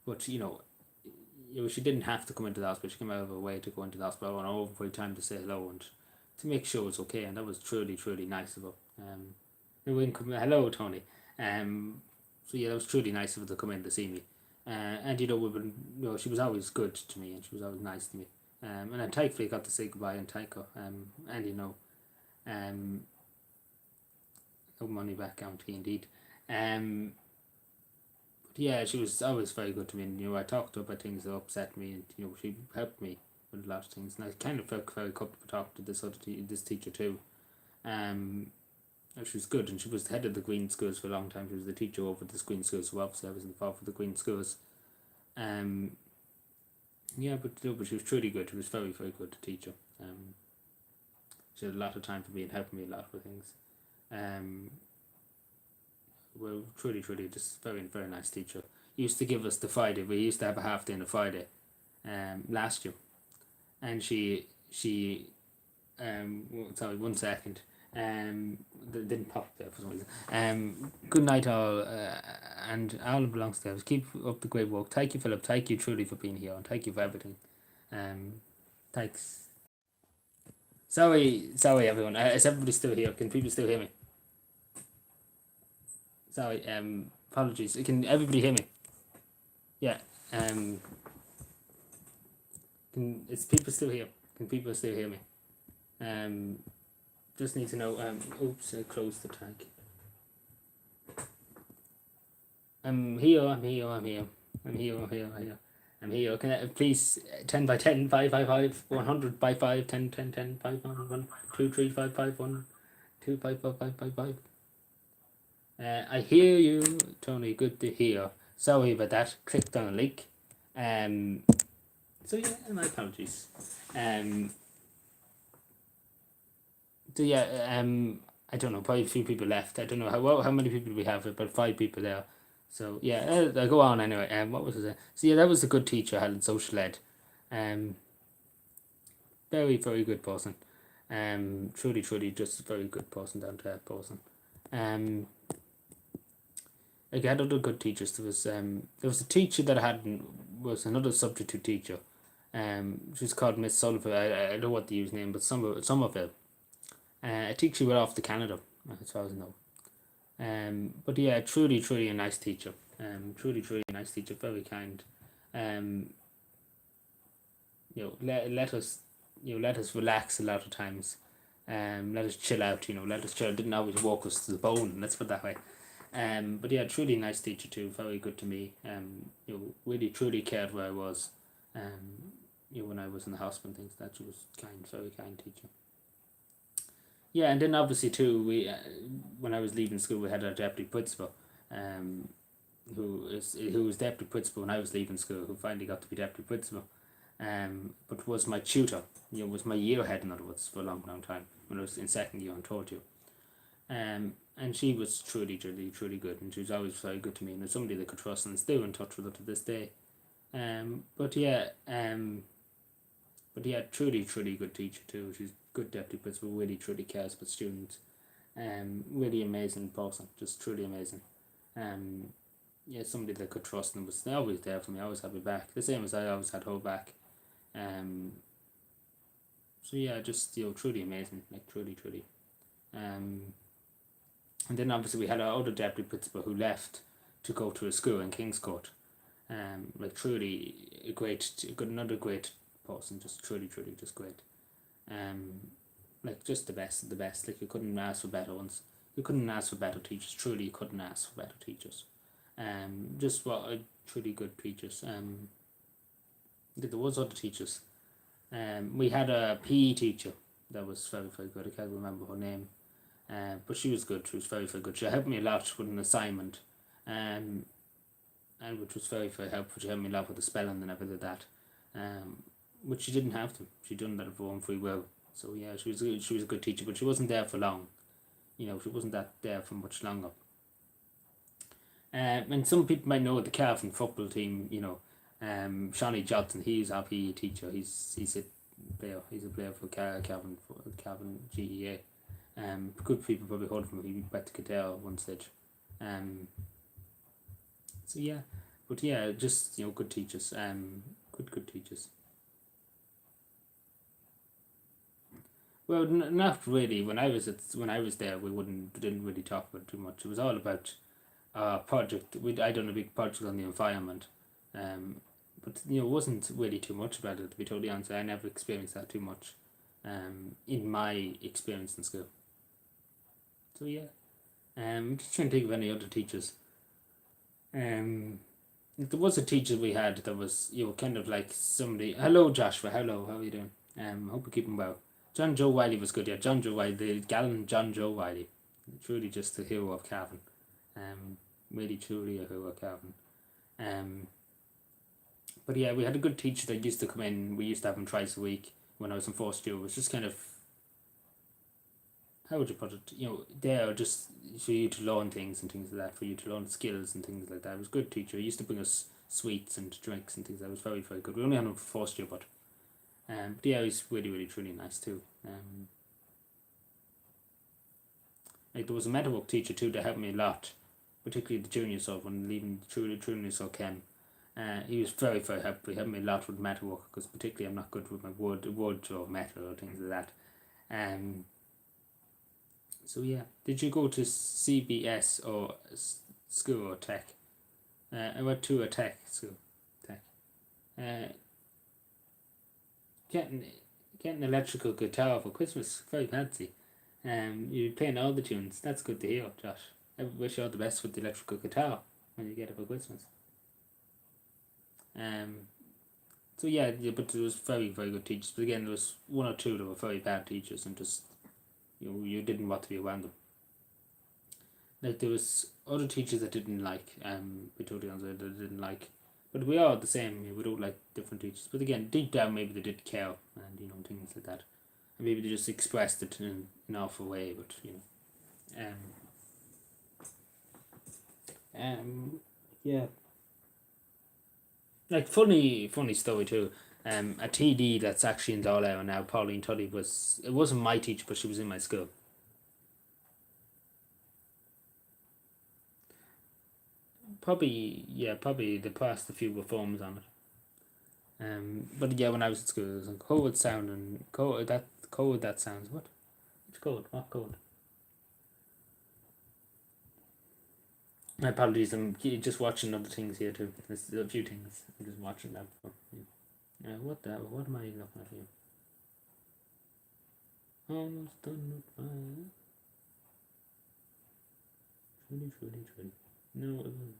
But she didn't have to come into the hospital. She came out of her way to go into the hospital and over for time to say hello and to make sure it's okay, and that was truly nice of her. Hello, Tony. So yeah, that was truly nice of her to come in to see me. And we've been, she was always good to me, and she was always nice to me. And then thankfully got to say goodbye and Tycho. And no money back guarantee indeed. Yeah, she was always very good to me, and I talked to her about things that upset me, and she helped me with a lot of things, and I kind of felt very comfortable talking to this teacher too. She was good, and she was the head of the Green Schools for a long time. She was the teacher over the Green Schools, so obviously I was involved with the Green Schools. Yeah, but she was truly good. She was very good teacher. She had a lot of time for me and helped me a lot with things. Well, truly, just very nice teacher. He used to give us the Friday. We used to have a half day on a Friday, last year, and she sorry, 1 second. Didn't pop there for some reason. Good night all, and all belongs to us. Keep up the great work. Thank you, Philip. Thank you truly for being here, and thank you for everything. Thanks. Sorry, everyone. Is everybody still here? Can people still hear me? Sorry. Apologies. Can everybody hear me? Yeah. Is people still here? Can people still hear me? Just need to know. Oops, I closed the tag. I'm here. Can I please 10 by 10, 5 by 5, 100 by 5, 10, 10, 10, 5, 1, 1, 2, 3, 5, 5, 1, 2, 5, 5, 5, 5, 5. I hear you, Tony. Good to hear. Sorry about that. Clicked on a link. So yeah, my apologies. So yeah, I don't know. Probably a few people left. I don't know how many people we have. About 5 people there. So yeah, I'll go on anyway. What was it? So yeah, that was a good teacher I had in social ed. Very good person. Truly just a very good person, down to earth person. Like I had other good teachers. There was a teacher that I had was another substitute teacher. She was called Miss Sullivan. I don't know what the username, but Somerville. I think she went off to Canada, as far as I know. But yeah, truly a nice teacher. Truly a nice teacher, very kind. Um, let us let us relax a lot of times. Let us chill out. Let us chill. Didn't always walk us to the bone. Let's put it that way. But yeah, truly nice teacher too. Very good to me. Really truly cared where I was. When I was in the hospital and things. That she was kind, very kind teacher. Yeah, and then obviously too, we when I was leaving school, we had our deputy principal, um, who was deputy principal when I was leaving school, who finally got to be deputy principal, but was my tutor. Was my year ahead in other words for a long time when I was in second year and third year. And she was truly good, and she was always very good to me, and was somebody that could trust, and still in touch with her to this day. But yeah, truly good teacher too. She's good deputy principal, really truly cares about students. Really amazing person, just truly amazing. Yeah, somebody that could trust and was always there for me, always had me back. The same as I always had her back. So yeah, just truly amazing, like truly. And then obviously we had our other deputy principal who left to go to a school in Kingscourt. Like truly another great person, just truly just great. Like just the best of the best. Like you couldn't ask for better ones. You couldn't ask for better teachers. Truly, you couldn't ask for better teachers. Just what truly good teachers. There was other teachers. We had a PE teacher that was very good. I can't remember her name. But she was good. She was very good. She helped me a lot with an assignment. And which was very helpful. She helped me a lot with the spelling and everything like that. Which she didn't have to. She done that of her own free will. So yeah, she was a good teacher, but she wasn't there for long. She wasn't there for much longer. And some people might know the Cavan football team. Shawnee Johnson. He's our PE teacher. He's a player. He's a player for Cavan GEA. Good people probably heard from him. He went to Kildare at one stage. So yeah, but yeah, just good teachers. Good teachers. Well, not really. When I was there, we didn't really talk about it too much. It was all about project. I done a big project on the environment, but it wasn't really too much about it. To be totally honest, I never experienced that too much, in my experience in school. So yeah, just trying to think of any other teachers. There was a teacher we had that was kind of like somebody. Hello, Joshua. Hello, how are you doing? Hope you're keeping well. John Joe Wiley was good. Yeah, John Joe Wiley, the gallant John Joe Wiley, truly just the hero of Cavan. Really truly a hero of Cavan. But yeah, we had a good teacher that used to come in. We used to have him twice a week when I was in first year. It was just kind of, how would you put it? There just for you to learn things and things like that, for you to learn skills and things like that. It was a good teacher. He used to bring us sweets and drinks and things. That was very good. We only had him for first year, but yeah, he's really truly nice too. Like there was a metalwork teacher too that helped me a lot, particularly the junior sub when leaving junior sub chem. He was very helpful. He helped me a lot with metalwork because particularly I'm not good with my wood or metal or things like that. So yeah, did you go to CBS or school or tech? I went to a tech school. Getting an electrical guitar for Christmas, very fancy. You're playing all the tunes. That's good to hear, Josh. I wish you all the best with the electrical guitar when you get it for Christmas. So yeah, but there was very good teachers. But again, there was one or two that were very bad teachers, and just you didn't want to be around them. Like there was other teachers that didn't like. Be totally honest, that didn't like. But we are the same. We don't like different teachers. But again, deep down, maybe they did care, and things like that. And maybe they just expressed it in an awful way. But yeah. Like funny story too. A TD that's actually in Darlow now, Pauline Tully it wasn't my teacher, but she was in my school. Probably they passed a few reforms on it. But yeah, when I was at school, it was like code sound and code that sounds what? Which code? What code? My apologies, I'm just watching other things here too. There's a few things. I'm just watching that. What am I looking at here? Almost done with my... Truly. No, it wasn't.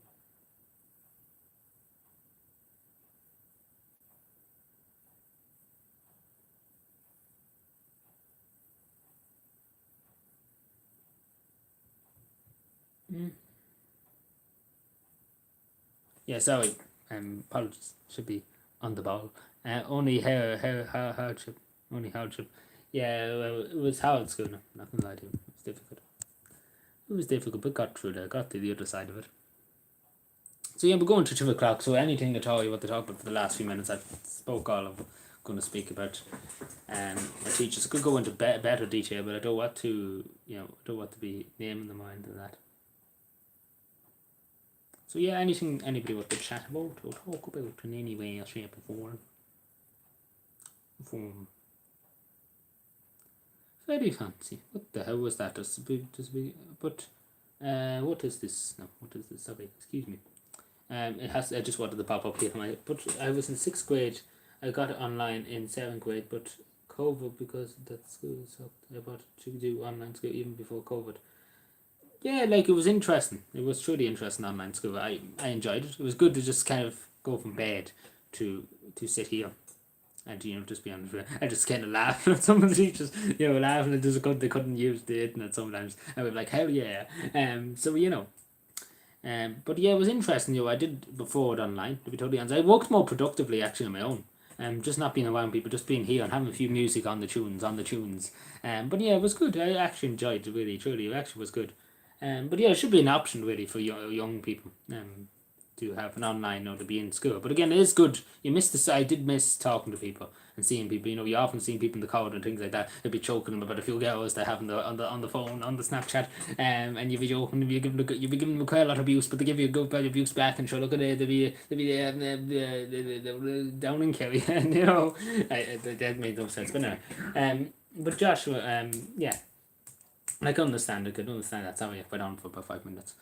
Yeah, sorry. Apologies. Should be on the ball. Only hardship. Only hardship. Yeah, well, it was hard school. No, not gonna lie to you. It was difficult. It was difficult, but got through there. Got to the other side of it. So yeah, we're going to 2 o'clock. So anything at all you want to talk about for the last few minutes, I've spoke all of going to speak about. My teachers. I could go into better detail, but I don't want to. I don't want to be naming the mind of that. So yeah, anything anybody wants to chat about or talk about in any way or shape or form. Very fancy. What the hell was that? But what is this? No, what is this? Sorry, excuse me. It has. I just wanted to pop up here. But I was in 6th grade. I got it online in 7th grade, but COVID, because that school sucked. I bought to do online school even before COVID. Yeah, like it was interesting. It was truly interesting online school. I enjoyed it. It was good to just kind of go from bed to sit here and just be on the. I just kind of laugh at some of the teachers. Laughing at just they couldn't use the internet sometimes. I was like, hell yeah. So but yeah, it was interesting. I did before it online. To be totally honest, I worked more productively actually on my own. Just not being around people, just being here and having a few music on the tunes. But yeah, it was good. I actually enjoyed it really, truly. It actually was good. But yeah, it should be an option really for young people. To have an online or to be in school. But again, it is good. You miss this. I did miss talking to people and seeing people. You often see people in the corridor and things like that. They'd be choking them about a few girls they have on the phone, on the Snapchat, and you'd be joking. You'd be giving them quite a lot of abuse, but they give you a good bit of abuse back. And sure, look at it. They'd be down and Kerry, and that made no sense. But no, but Joshua, yeah. I can understand. I could understand that. Sorry, I went on for about 5 minutes.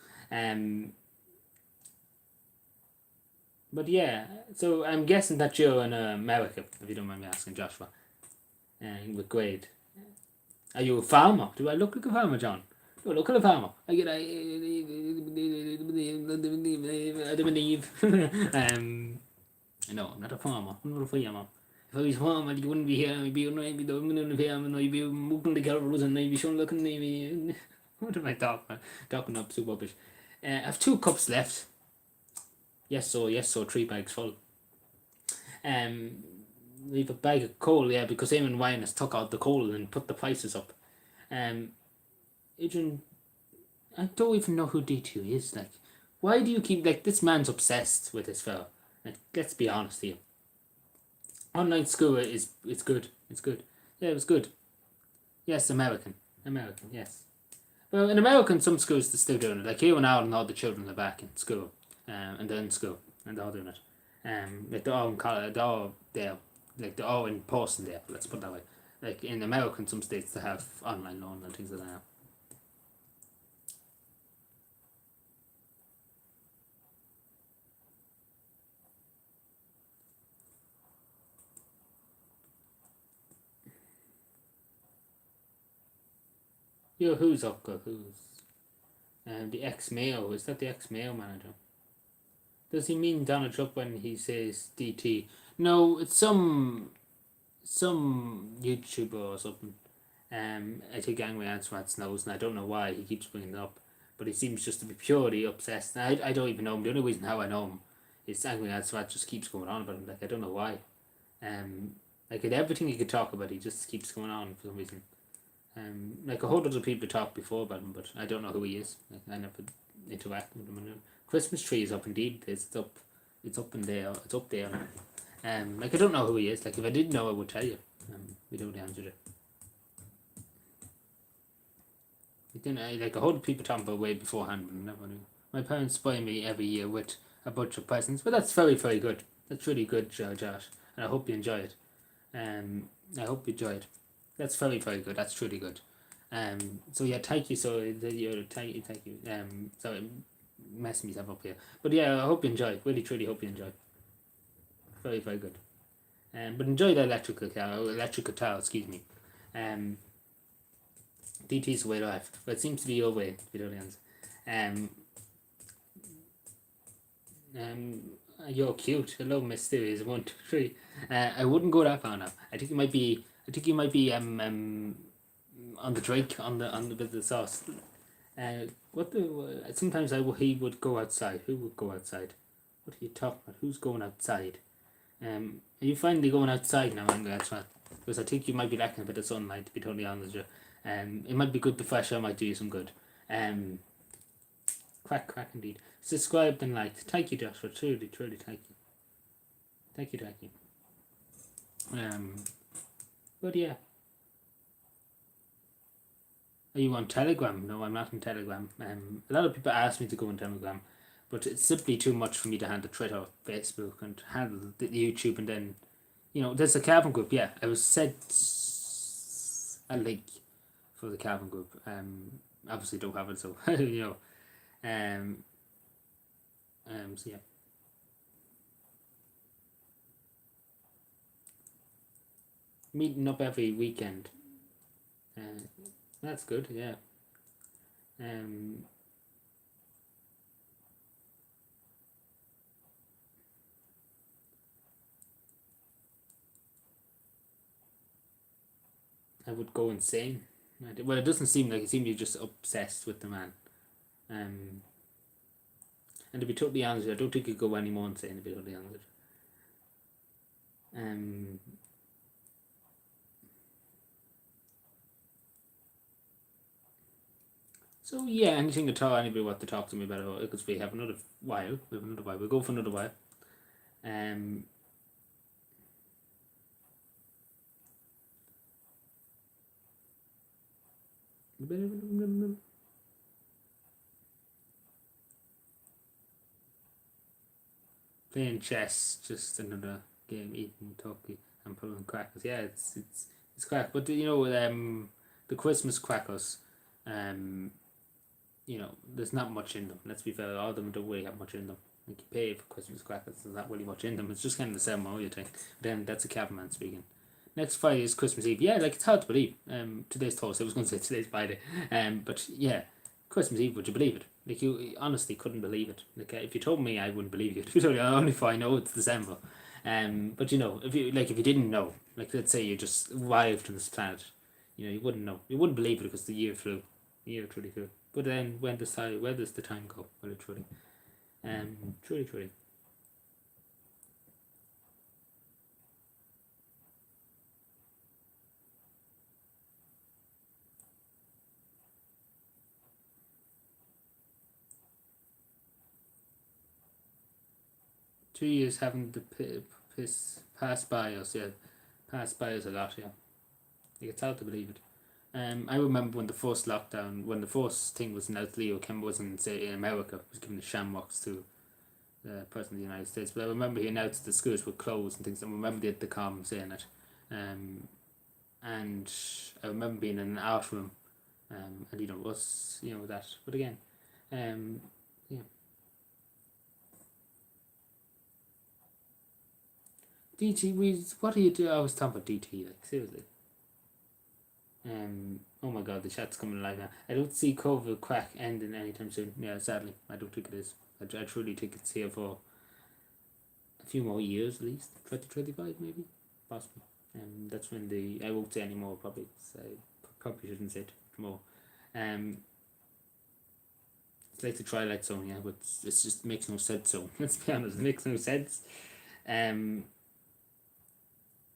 But yeah, so I'm guessing that you're in America, if you don't mind me asking, Joshua. With grade. Are you a farmer? Do I look like a farmer, John? Do I look like a farmer? I believe. No, I'm not a farmer. I'm not a farmer. If I was a farmer, you wouldn't be here. I'd be doing the farm, I'd be moving the cows, and I'd be showing looking. What am I talking up so rubbish. I have 2 cups left. Yes, so 3 bags full. Leave a bag of coal, yeah, because Eamon Ryan has took out the coal and put the prices up. Adrian, I don't even know who D2 is. Like, why do you keep this man's obsessed with this fella? Like, let's be honest here. Online school it's good. It's good. Yeah, it was good. Yes, American, yes. Well, in America, some schools they're still doing it. Like here in Ireland, all the children are back in school, and they're in school, and they're all doing it. Like they're all in college, they're all there, like they're all in person there. Let's put it that way. Like in America, in some states they have online learning and things like that. Who's up? Who's the ex-Mayo? Is that the ex-Mayo manager? Does he mean Donald Trump when he says DT? No, it's some YouTuber or something. I think Angry Antswats knows, and I don't know why he keeps bringing it up, but he seems just to be purely obsessed. And I don't even know him. The only reason how I know him is Angry Antswats just keeps going on about him. Like I don't know why. Like in everything he could talk about, he just keeps going on for some reason. Like a whole lot of people talked before about him, but I don't know who he is. Like, I never interact with him. Christmas tree is up indeed. It's up in there. It's up there. Like I don't know who he is. Like if I did know, I would tell you. We don't answer it. Like a whole lot of people talking about way beforehand, but I never knew. My parents buy me every year with a bunch of presents, but that's very, very good. That's really good, Josh, and I hope you enjoy it. I hope you enjoy it. That's very, very good. That's truly good. So yeah, thank you. So thank you. So messing myself up here. But yeah, I hope you enjoy. Really, truly hope you enjoy. Very, very good. But enjoy the electric guitar, excuse me. DT's way left, but it seems to be your way, to be totally honest. Um, um, you're cute. Hello, Mysterious 1, 2, 3. I wouldn't go that far now. I think you might be. On the drink on the bit of the sauce. What the? Sometimes he would go outside. Who would go outside? What are you talking about? Who's going outside? Are you finally going outside now, Angry Atrat? Because I think you might be lacking a bit of sunlight, to be totally honest with you. It might be good, the fresh air might do you some good. Crack indeed. Subscribe and like. Thank you, Joshua. Truly, truly, thank you. Thank you. But yeah. Are you on Telegram? No, I'm not on Telegram. A lot of people ask me to go on Telegram, but it's simply too much for me to handle Twitter, Facebook, and handle the YouTube, and then, there's a Calvin group. Yeah, I was sent a link for the Calvin group. Obviously don't have it, so so yeah. Meeting up every weekend. That's good, yeah. I would go insane. Well, it doesn't seem like it. Seems you're just obsessed with the man. And to be totally honest, I don't think you go any more insane. To be totally honest. So yeah, anything at all, anybody want to talk to me about it? Because we have another while. We'll go for another while. Playing chess, just another game. Eating turkey and pulling crackers. Yeah, it's crack. But the Christmas crackers, there's not much in them. Let's be fair, all of them don't really have much in them. Like, you pay for Christmas crackers, there's not really much in them. It's just kind of the ceremonial thing. But then that's a caveman speaking. Next Friday is Christmas Eve. Yeah, like, it's hard to believe. Today's Thursday. I was going to say today's Friday. But yeah, Christmas Eve. Would you believe it? Like, you honestly couldn't believe it. Like, if you told me, I wouldn't believe you. Only if I know it's December. But if you didn't know, like, let's say you just arrived on this planet, you wouldn't know. You wouldn't believe it because the year flew. The year truly flew. But then where does the time go? Well, truly. Truly. 2 years having the piss pass by us, yeah. Pass by us a lot, yeah. Like, it's hard to believe it. I remember when the first lockdown, when the first thing was announced, Leo Kemba was in America, was giving the shamrocks to the President of the United States. But I remember he announced the schools were closed and things, and I remember the com saying it. And I remember being in an art room, and was that. But again, yeah. DT, what do you do? I was talking about DT, like, seriously. Oh my god, the chat's coming alive now. I don't see COVID crack ending anytime soon. Yeah, sadly, I don't think it is. I truly think it's here for a few more years at least. 2025 maybe, possibly. That's when I won't say any more probably. So I probably shouldn't say it more. It's like the Twilight Zone, yeah, but it just makes no sense. So let's be honest, it makes no sense.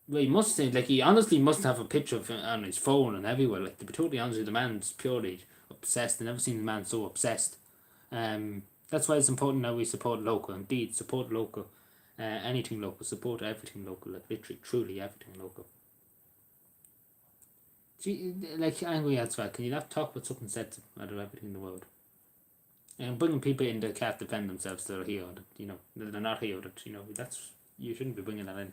Well, he must say, like, he honestly must have a picture of it on his phone and everywhere. Like, to be totally honest with you, the man's purely obsessed. I've never seen a man so obsessed. That's why it's important that we support local. Indeed, support local. Anything local. Support everything local. Like, literally, truly everything local. Gee, like, Angry Elsewhere, can you not talk about something sensible out of everything in the world? And bringing people in that can't defend themselves that are here, that, that are not here, that, that's, you shouldn't be bringing that in.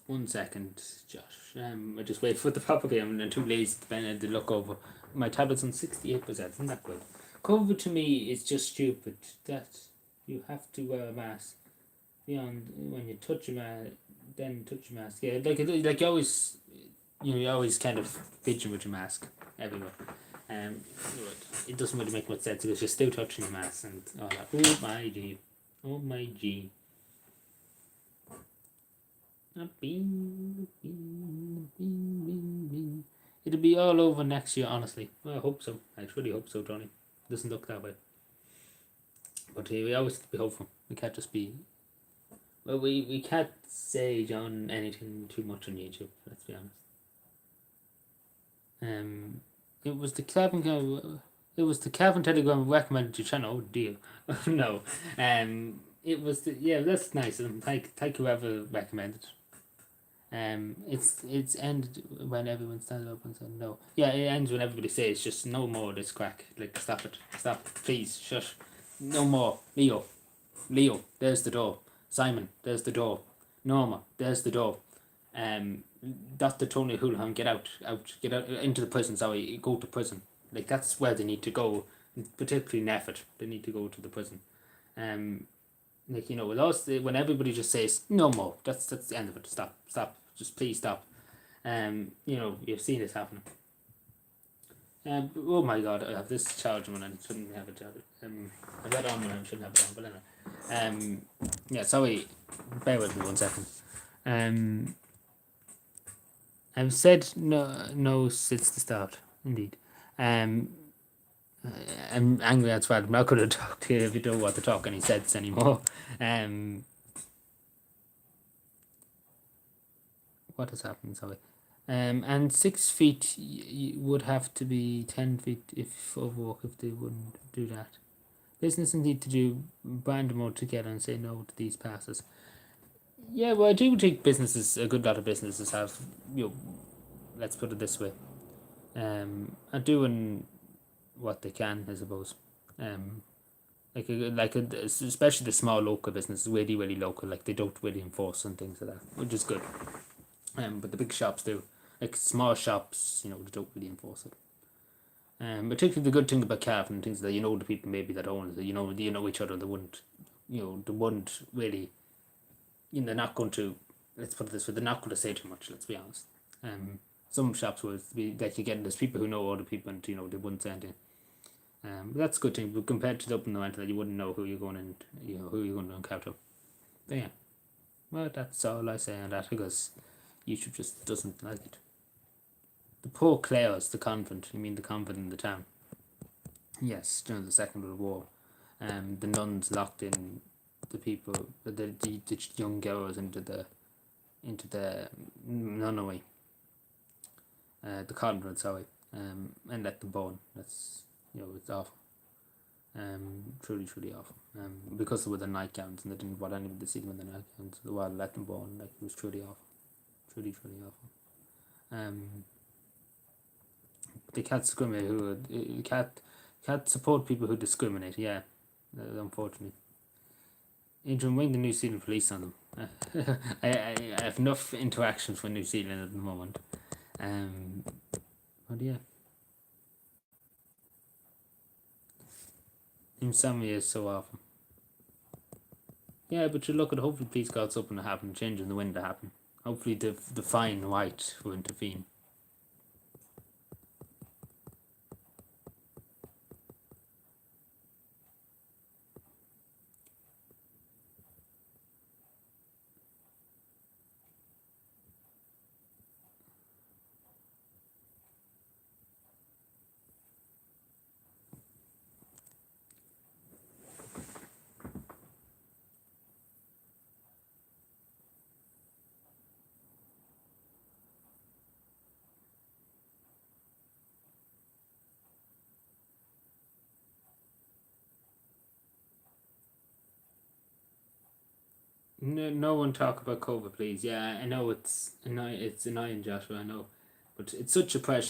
1 second, Josh. I just wait for the pop up here. I'm too lazy to look over. My tablet's on 68%. Isn't that good? COVID to me is just stupid. That you have to wear a mask. Beyond when you touch a mask, then touch a mask. Yeah, like you always, you always kind of bitching with your mask everywhere. Um, it doesn't really make much sense because you're still touching your mask and all that. Oh my G, oh my G. It'll be all over next year, honestly. Well, I hope so. I truly hope so, Johnny. Doesn't look that way. But we always have to be hopeful. We can't just be. Well, we can't say John anything too much on YouTube. Let's be honest. It was the Calvin. It was the Calvin Telegram recommended your channel. Oh dear. No. It was the That's nice. And thank whoever recommended. It's ended when everyone stands up and said no. Yeah, it ends when everybody says just no more of this crack. Like stop it, please, shush, no more. Leo, there's the door. Simon, there's the door. Norma, there's the door. Dr. Tony Houlihan, get out into the prison. Sorry, go to prison. Like that's where they need to go. Particularly in effort, they need to go to the prison. Like with us, when everybody just says no more, that's the end of it. Stop, just please stop. You've seen this happen. Oh my God, I have this charger when I shouldn't have it charged. I got it on when I shouldn't have it on, but anyway. Yeah, sorry, bear with me 1 second. I've said no since the start, indeed. I'm angry at Swad. I'm not going to talk to you if you don't want to talk any sense anymore. What has happened? Sorry. And 6 feet would have to be 10 feet if overwalk if they wouldn't do that. Businesses need to do band more together and say no to these passes. Yeah, well, I do think a good lot of businesses have, let's put it this way, are doing what they can, I suppose. Especially the small local businesses, really, really local, like they don't really enforce and things like that, which is good. But the big shops do. Like small shops, they don't really enforce it. Particularly the good thing about Calvin and things that the people maybe that own it, you know each other. They wouldn't really. They're not going to. Let's put it this way: they're not going to say too much. Let's be honest. Some shops will be like there's people who know other people, and they wouldn't say anything. But that's a good thing. But compared to the up in the mountain, you wouldn't know who you're going and who you're going to encounter. But yeah, well, that's all I say on that because YouTube just doesn't like it. The poor Clares, the convent. You mean the convent in the town? Yes, during the Second World War, the nuns locked in the people, the young girls into the nunnery, the convent, sorry, and let them burn. That's it's awful. Truly, truly awful. Because they were the nightgowns and they didn't want anybody to see them in the nightgowns. They wanted to let them burn. Like it was truly awful. Truly, truly awful. The cat discriminate cat support people who discriminate. Yeah, unfortunately. Adrian, ring the New Zealand police on them. I have enough interactions with New Zealand at the moment. But yeah. Insomnia is so awful. Yeah, but you look at hopefully police got something to happen, changing the wind to happen. Hopefully the fine white will intervene. No one talk about COVID, please. Yeah, I know it's annoying, Joshua. I know, but it's such a it's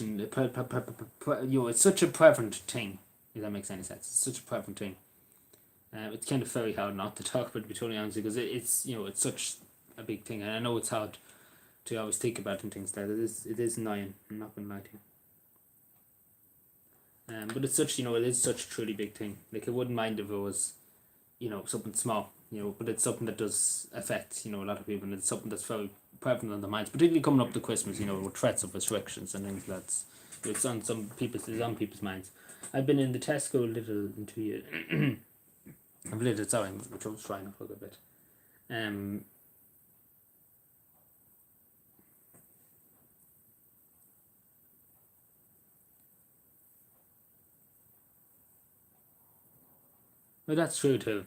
such a prevalent thing. If that makes any sense, it's such a prevalent thing. It's kind of very hard not to talk about it, to be totally honest, because it's it's such a big thing, and I know it's hard to always think about and things like that. It is annoying. I'm not gonna lie to you. But it's such, it is such a truly big thing. Like I wouldn't mind if it was, something small, but it's something that does affect, a lot of people, and it's something that's very prevalent on their minds, particularly coming up to Christmas, with threats of restrictions and things like that. It's on people's minds. I've been in the Tesco a little in 2 years. I've lived, sorry, my throat's trying up a little bit. But that's true too.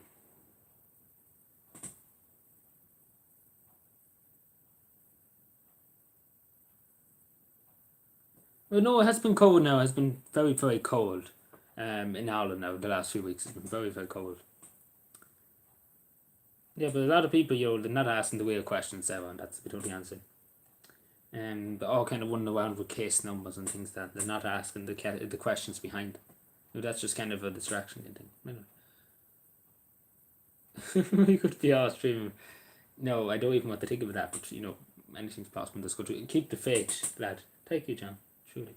Well, no, it has been cold now. It has been very, very cold. In Ireland now, the last few weeks, it's been very, very cold. Yeah, but a lot of people, they're not asking the real questions there, and that's the answer. They're all kind of running around with case numbers and things that they're not asking the questions behind. That's just kind of a distraction, I think. We could be all streaming. No, I don't even want to think of that, but anything's possible in this country. Keep the faith, lad. Thank you, John. Truly.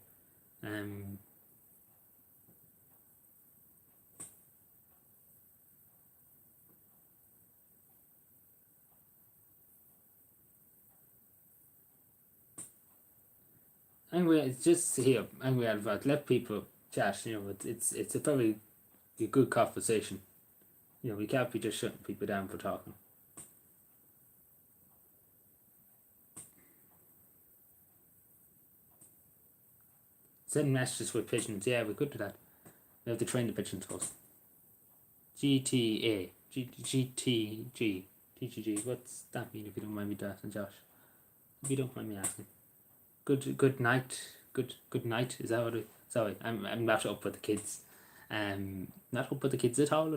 Anyway, it's just here. Anyway, I've let people chat. It's a very good conversation. We can't be just shutting people down for talking. Send messages with pigeons. Yeah, we could do that. We have to train the pigeons first. GTA. GTG. TGG. What's that mean if you don't mind me asking, Josh? If you don't mind me asking. Good night. Good night. Is that what it? Sorry, I'm not up with the kids. Not up with the kids at all.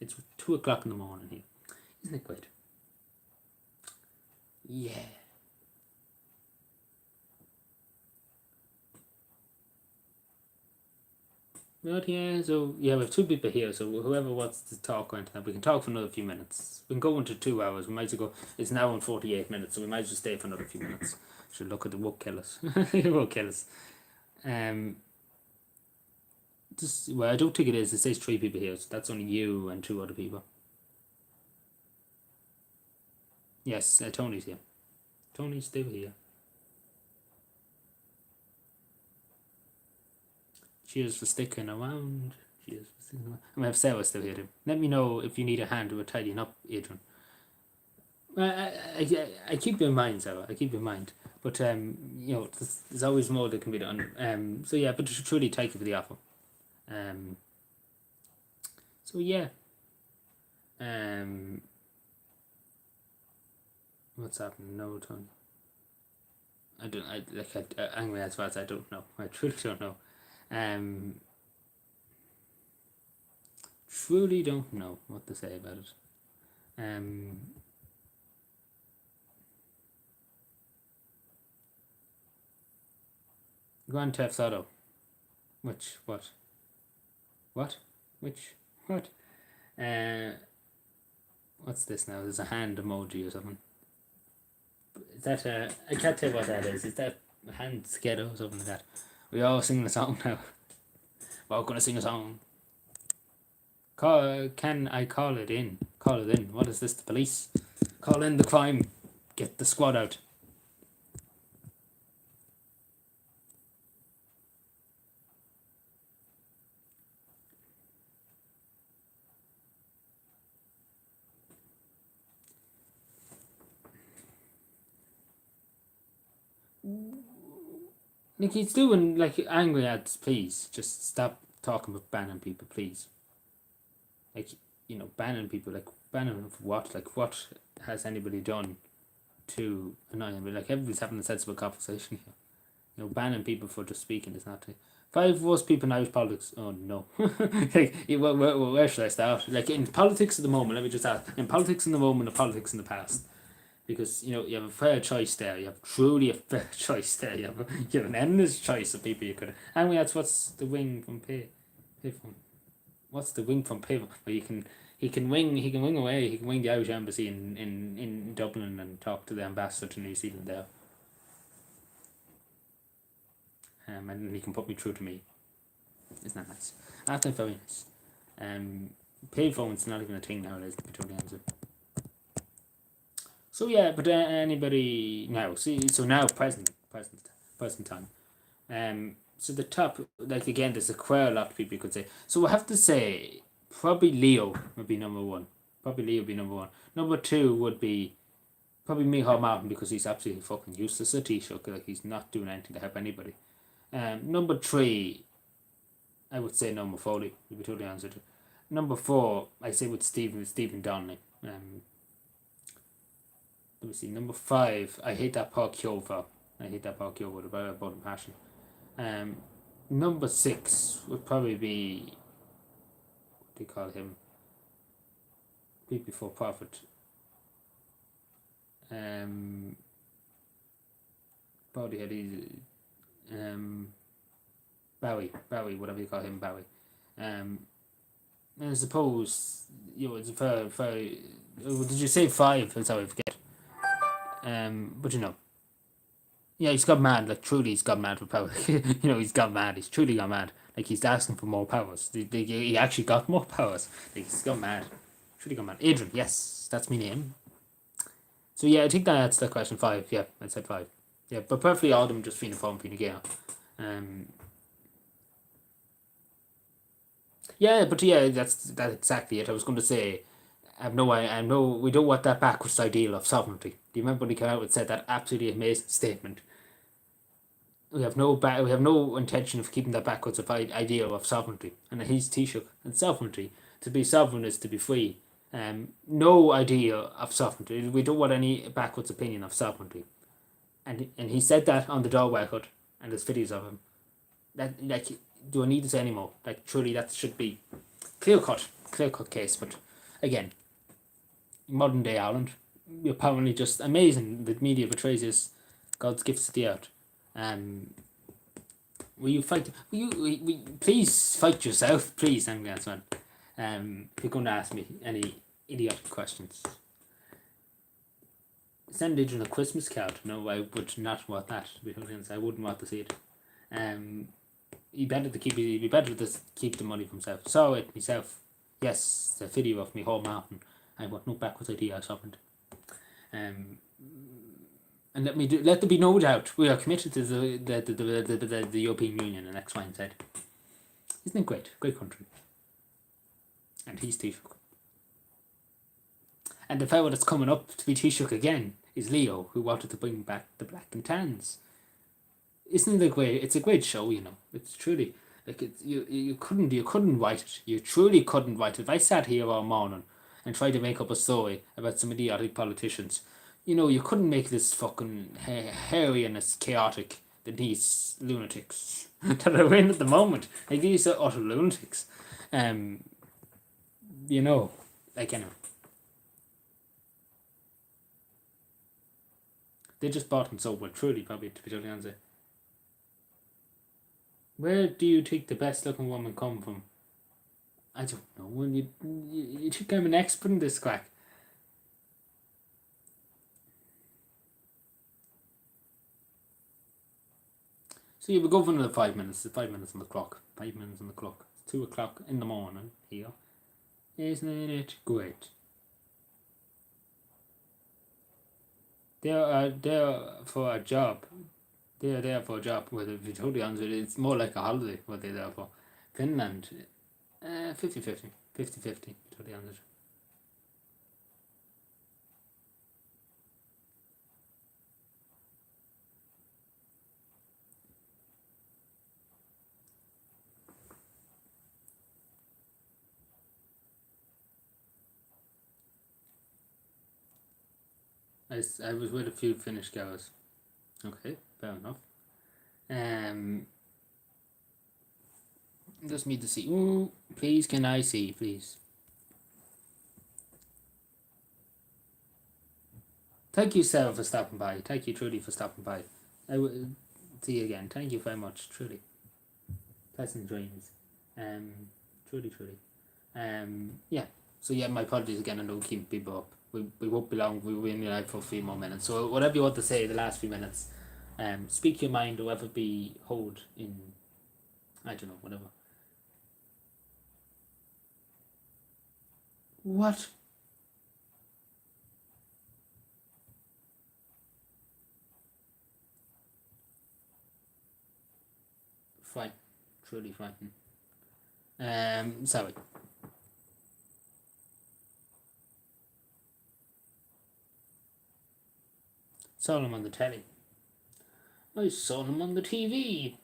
It's 2 o'clock in the morning here. Isn't it great? Yeah. Right, yeah, so we have 2 people here, so whoever wants to talk or anything, we can talk for another few minutes. We can go into 2 hours, we might as well go, it's an hour and 48 minutes, so we might as well stay for another few minutes. Should look at the won't kill us. It won't kill us. Well, I don't think it is, it says 3 people here, so that's only you and 2 other people. Yes, Tony's here. Tony's still here. Cheers for sticking around. Cheers for sticking around. I have Sarah still here too. Let me know if you need a hand with tidying up, Adrian. I keep you in mind, Sarah. I keep you in mind. But there's always more that can be done. So yeah, but truly thank you for the offer. So yeah. What's happening? No, Tony. Anyway, as far as I don't know. I truly don't know. Truly don't know what to say about it. Grand Theft Auto. Which? What? What? Which? What? What's this now? There's a hand emoji or something. Is that I can't tell what that is. Is that a hand together or something like that? We all sing the song now. We're all gonna sing a song. Can I call it in? Call it in. What is this? The police? Call in the crime. Get the squad out. Like he's doing angry ads, please. Just stop talking about banning people, please. Banning people, banning for what? What has anybody done to annoy him? Everybody's having a sensible conversation here. Banning people for just speaking is not. 5 worst people in Irish politics. Oh no. Where should I start? In politics at the moment, let me just ask. In politics in the moment and politics in the past. Because you have a fair choice there. You have truly a fair choice there. You have an endless choice of people you could. And that's what's the wing from Payphone. What's the wing from Payphone? Where you can He can wing. He can wing away. He can wing the Irish embassy in Dublin and talk to the ambassador to New Zealand there. And then he can put me through to me. Isn't that nice? That's very nice. Payphone's not even a thing nowadays, to be totally honest. So yeah, but anybody now? See, so now present time. So the top, like again, there's quite a lot of people could say. So I have to say, probably Leo would be number one. Probably Leo would be number one. Number two would be probably Micheál Martin, because he's absolutely fucking useless at Taoiseach. Like, he's not doing anything to help anybody. Number three, I would say Noel Foley, to be totally honest with you. Number four, I say with Stephen Donnelly. Let me see. Number five, I hate that Paul Keogh. I hate that Paul Keogh with about passion. Number six would probably be, what do you call him? People Before Profit. Body had Bowie, whatever you call him, Bowie. And I suppose, it's very. Did you say five? That's how I forget. But yeah, he's got mad. Like, truly, he's got mad with power. He's got mad. He's truly got mad. Like, he's asking for more powers. He actually got more powers. Like, he's got mad. Truly got mad. Adrian, yes, that's my name. So yeah, I think that's the question. Five. Yeah, I said five. Yeah, but perfectly all of them just Fianna Fáil and Fine Gael. Yeah, but yeah, that's exactly it. I was going to say, I know we don't want that backwards ideal of sovereignty. Do you remember when he came out and said that absolutely amazing statement? We have no intention of keeping that backwards ideal of sovereignty, and he's Taoiseach. And sovereignty, to be sovereign is to be free. No idea of sovereignty. We don't want any backwards opinion of sovereignty. And he said that on the Galway Hut, and there's videos of him. That, like, do I need to say any more? Like, truly, that should be clear cut case. But again, modern day Ireland, you're apparently just amazing. The media portrays as God's gifts to the earth. Will you fight? Please fight yourself, please, Angleson. If you're going to ask me any idiotic questions, send Adrian a Christmas card. No, I would not want that. To be honest, I wouldn't want to see it. He better to keep the money for himself. Saw it myself. Yes, the video of me home mountain. I want no backwards idea or something. And let there be no doubt, we are committed to the European Union and X, Y, and Z. Isn't it great? Great country. And he's Taoiseach. And the fellow that's coming up to be Taoiseach again is Leo, who wanted to bring back the black and tans. Isn't it great? It's a great show, It's truly, like, you couldn't write it. You truly couldn't write it. If I sat here all morning and tried to make up a story about some idiotic politicians, you couldn't make this fucking hairy and as chaotic than these lunatics that are in at the moment. Like, these are utter lunatics. Like, anyway. They just bought and sold well, truly, probably, to be totally honest. Where do you think the best looking woman come from? I don't know. When you think I'm an expert in this crack. So you will go for another 5 minutes. 5 minutes on the clock. 5 minutes on the clock. It's 2 o'clock in the morning here. Isn't it great? They're there for a job. They're there for a job. Well, to be totally honest with you, it's more like a holiday what they're there for. Finland, 50-50. 50-50, totally honest. I was with a few Finnish girls. Okay, fair enough. Just need to see. Ooh, please, can I see, please? Thank you, Sarah, for stopping by. Thank you, Trudy, for stopping by. I will see you again. Thank you very much, Trudy. Pleasant dreams. Trudy. Yeah. So yeah, my apologies again. I know we keep people up. We won't be long. We'll be live for a few more minutes. So whatever you want to say the last few minutes, speak your mind or whatever be hold in, I don't know, whatever. What? Fine. Truly fine. Sorry. Saw him on the telly. I saw him on the TV.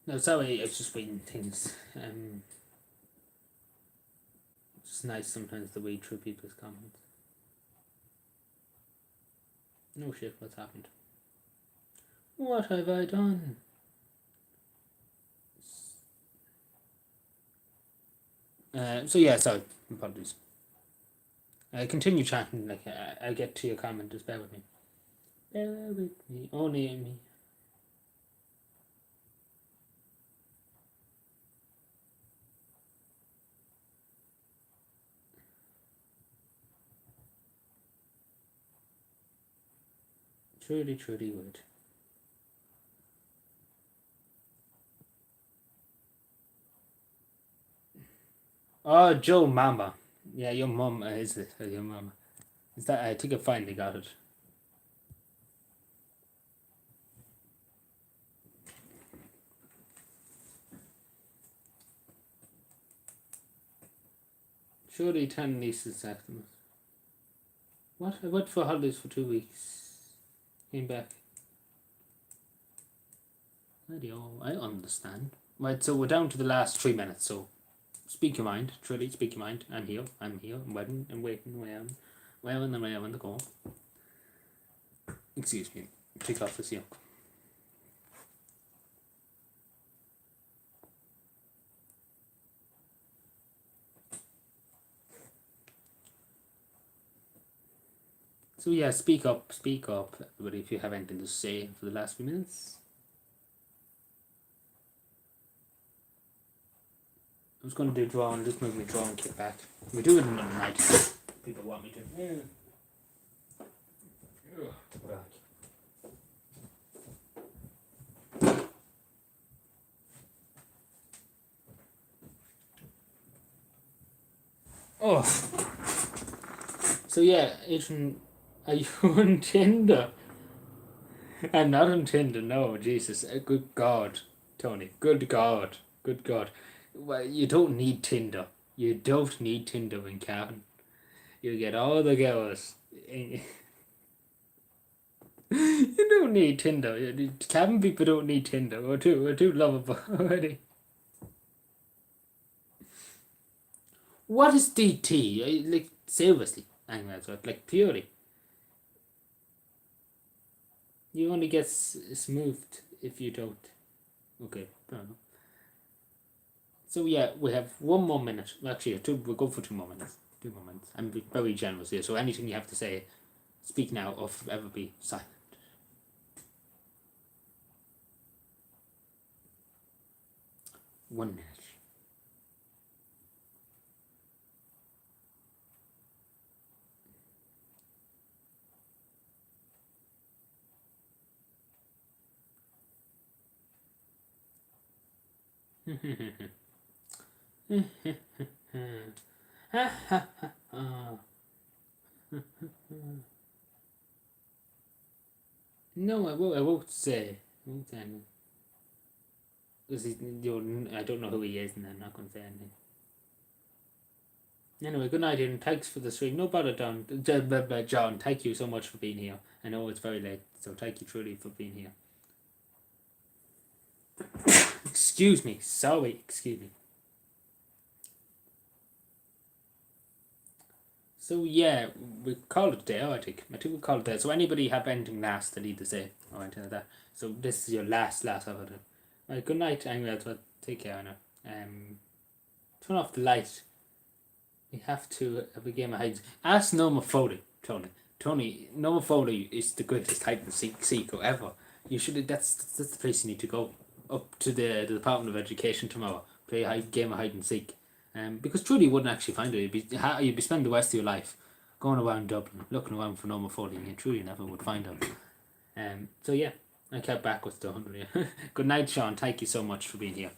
No, sorry, I was just reading things. It's nice sometimes to read through people's comments. No shit, what's happened? What have I done? So yeah, sorry, apologies. Continue chatting, like, I'll get to your comment, just bear with me. Bear with me, only me. Truly, truly would. Oh, Joe Mama. Yeah, your mum, is it? Your mama. Is that, I think I finally got it. Surely 10 nieces after me. What? I went for holidays for 2 weeks. Came back. I understand. Right, so we're down to the last 3 minutes, so speak your mind. Truly, speak your mind. I'm here. I'm waiting. I'm waiting. Where am the go? Excuse me. Take off this yoke. So yeah, speak up, everybody, if you have anything to say for the last few minutes. I was going to do drawing, just move my drawing kit back. We do it another night. People want me to. Yeah. Oh. So yeah, Adrian, are you on Tinder? I'm not on Tinder, no, Jesus. Good God, Tony. Good God. Good God. Well, you don't need Tinder. You don't need Tinder in Cavan. You get all the girls. You don't need Tinder. Cavan people don't need Tinder. We're too lovable already. What is DT? Like, seriously. Like, purely. You only get smoothed if you don't. Okay, I don't know. So yeah, we have 1 more minute. Actually, we'll go for 2 more minutes. 2 more minutes. I'm very generous here, so anything you have to say, speak now or forever be silent. One minute. No, I won't say. Because I don't know who he is, and I'm not going to say anything. Anyway, good night, and thanks for the stream. No bother, John. Thank you so much for being here. I know it's very late, so thank you truly for being here. Excuse me. Sorry. Excuse me. So yeah, we call it a day. I think I think we call it a day. So anybody have anything last to need to say or anything like that? So this is your last of it. Right, good night. Anyway, well, take care now. Turn off the light. We have to have a game of hide. Ask Norma Foley, Tony. Tony, Norma Foley is the greatest hide and seek ever. You should. That's the place you need to go. Up to the Department of Education tomorrow. Play a game of hide and seek. Because truly you wouldn't actually find it. You'd be spending the rest of your life going around Dublin, looking around for Norma Foley, and you truly never would find her. So yeah, I kept back with the 100. Good night, Sean. Thank you so much for being here.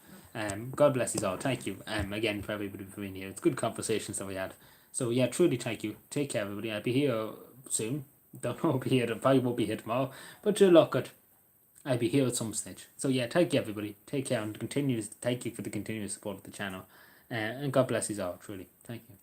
God bless you all. Thank you again for everybody for being here. It's good conversations that we had. So yeah, truly thank you. Take care, everybody. I'll be here soon. Don't know I'll be here. Probably won't be here tomorrow. But you're luck good. I'll be here at some stage. So yeah, thank you, everybody. Take care and thank you for the continuous support of the channel. And God bless you all. Truly, thank you.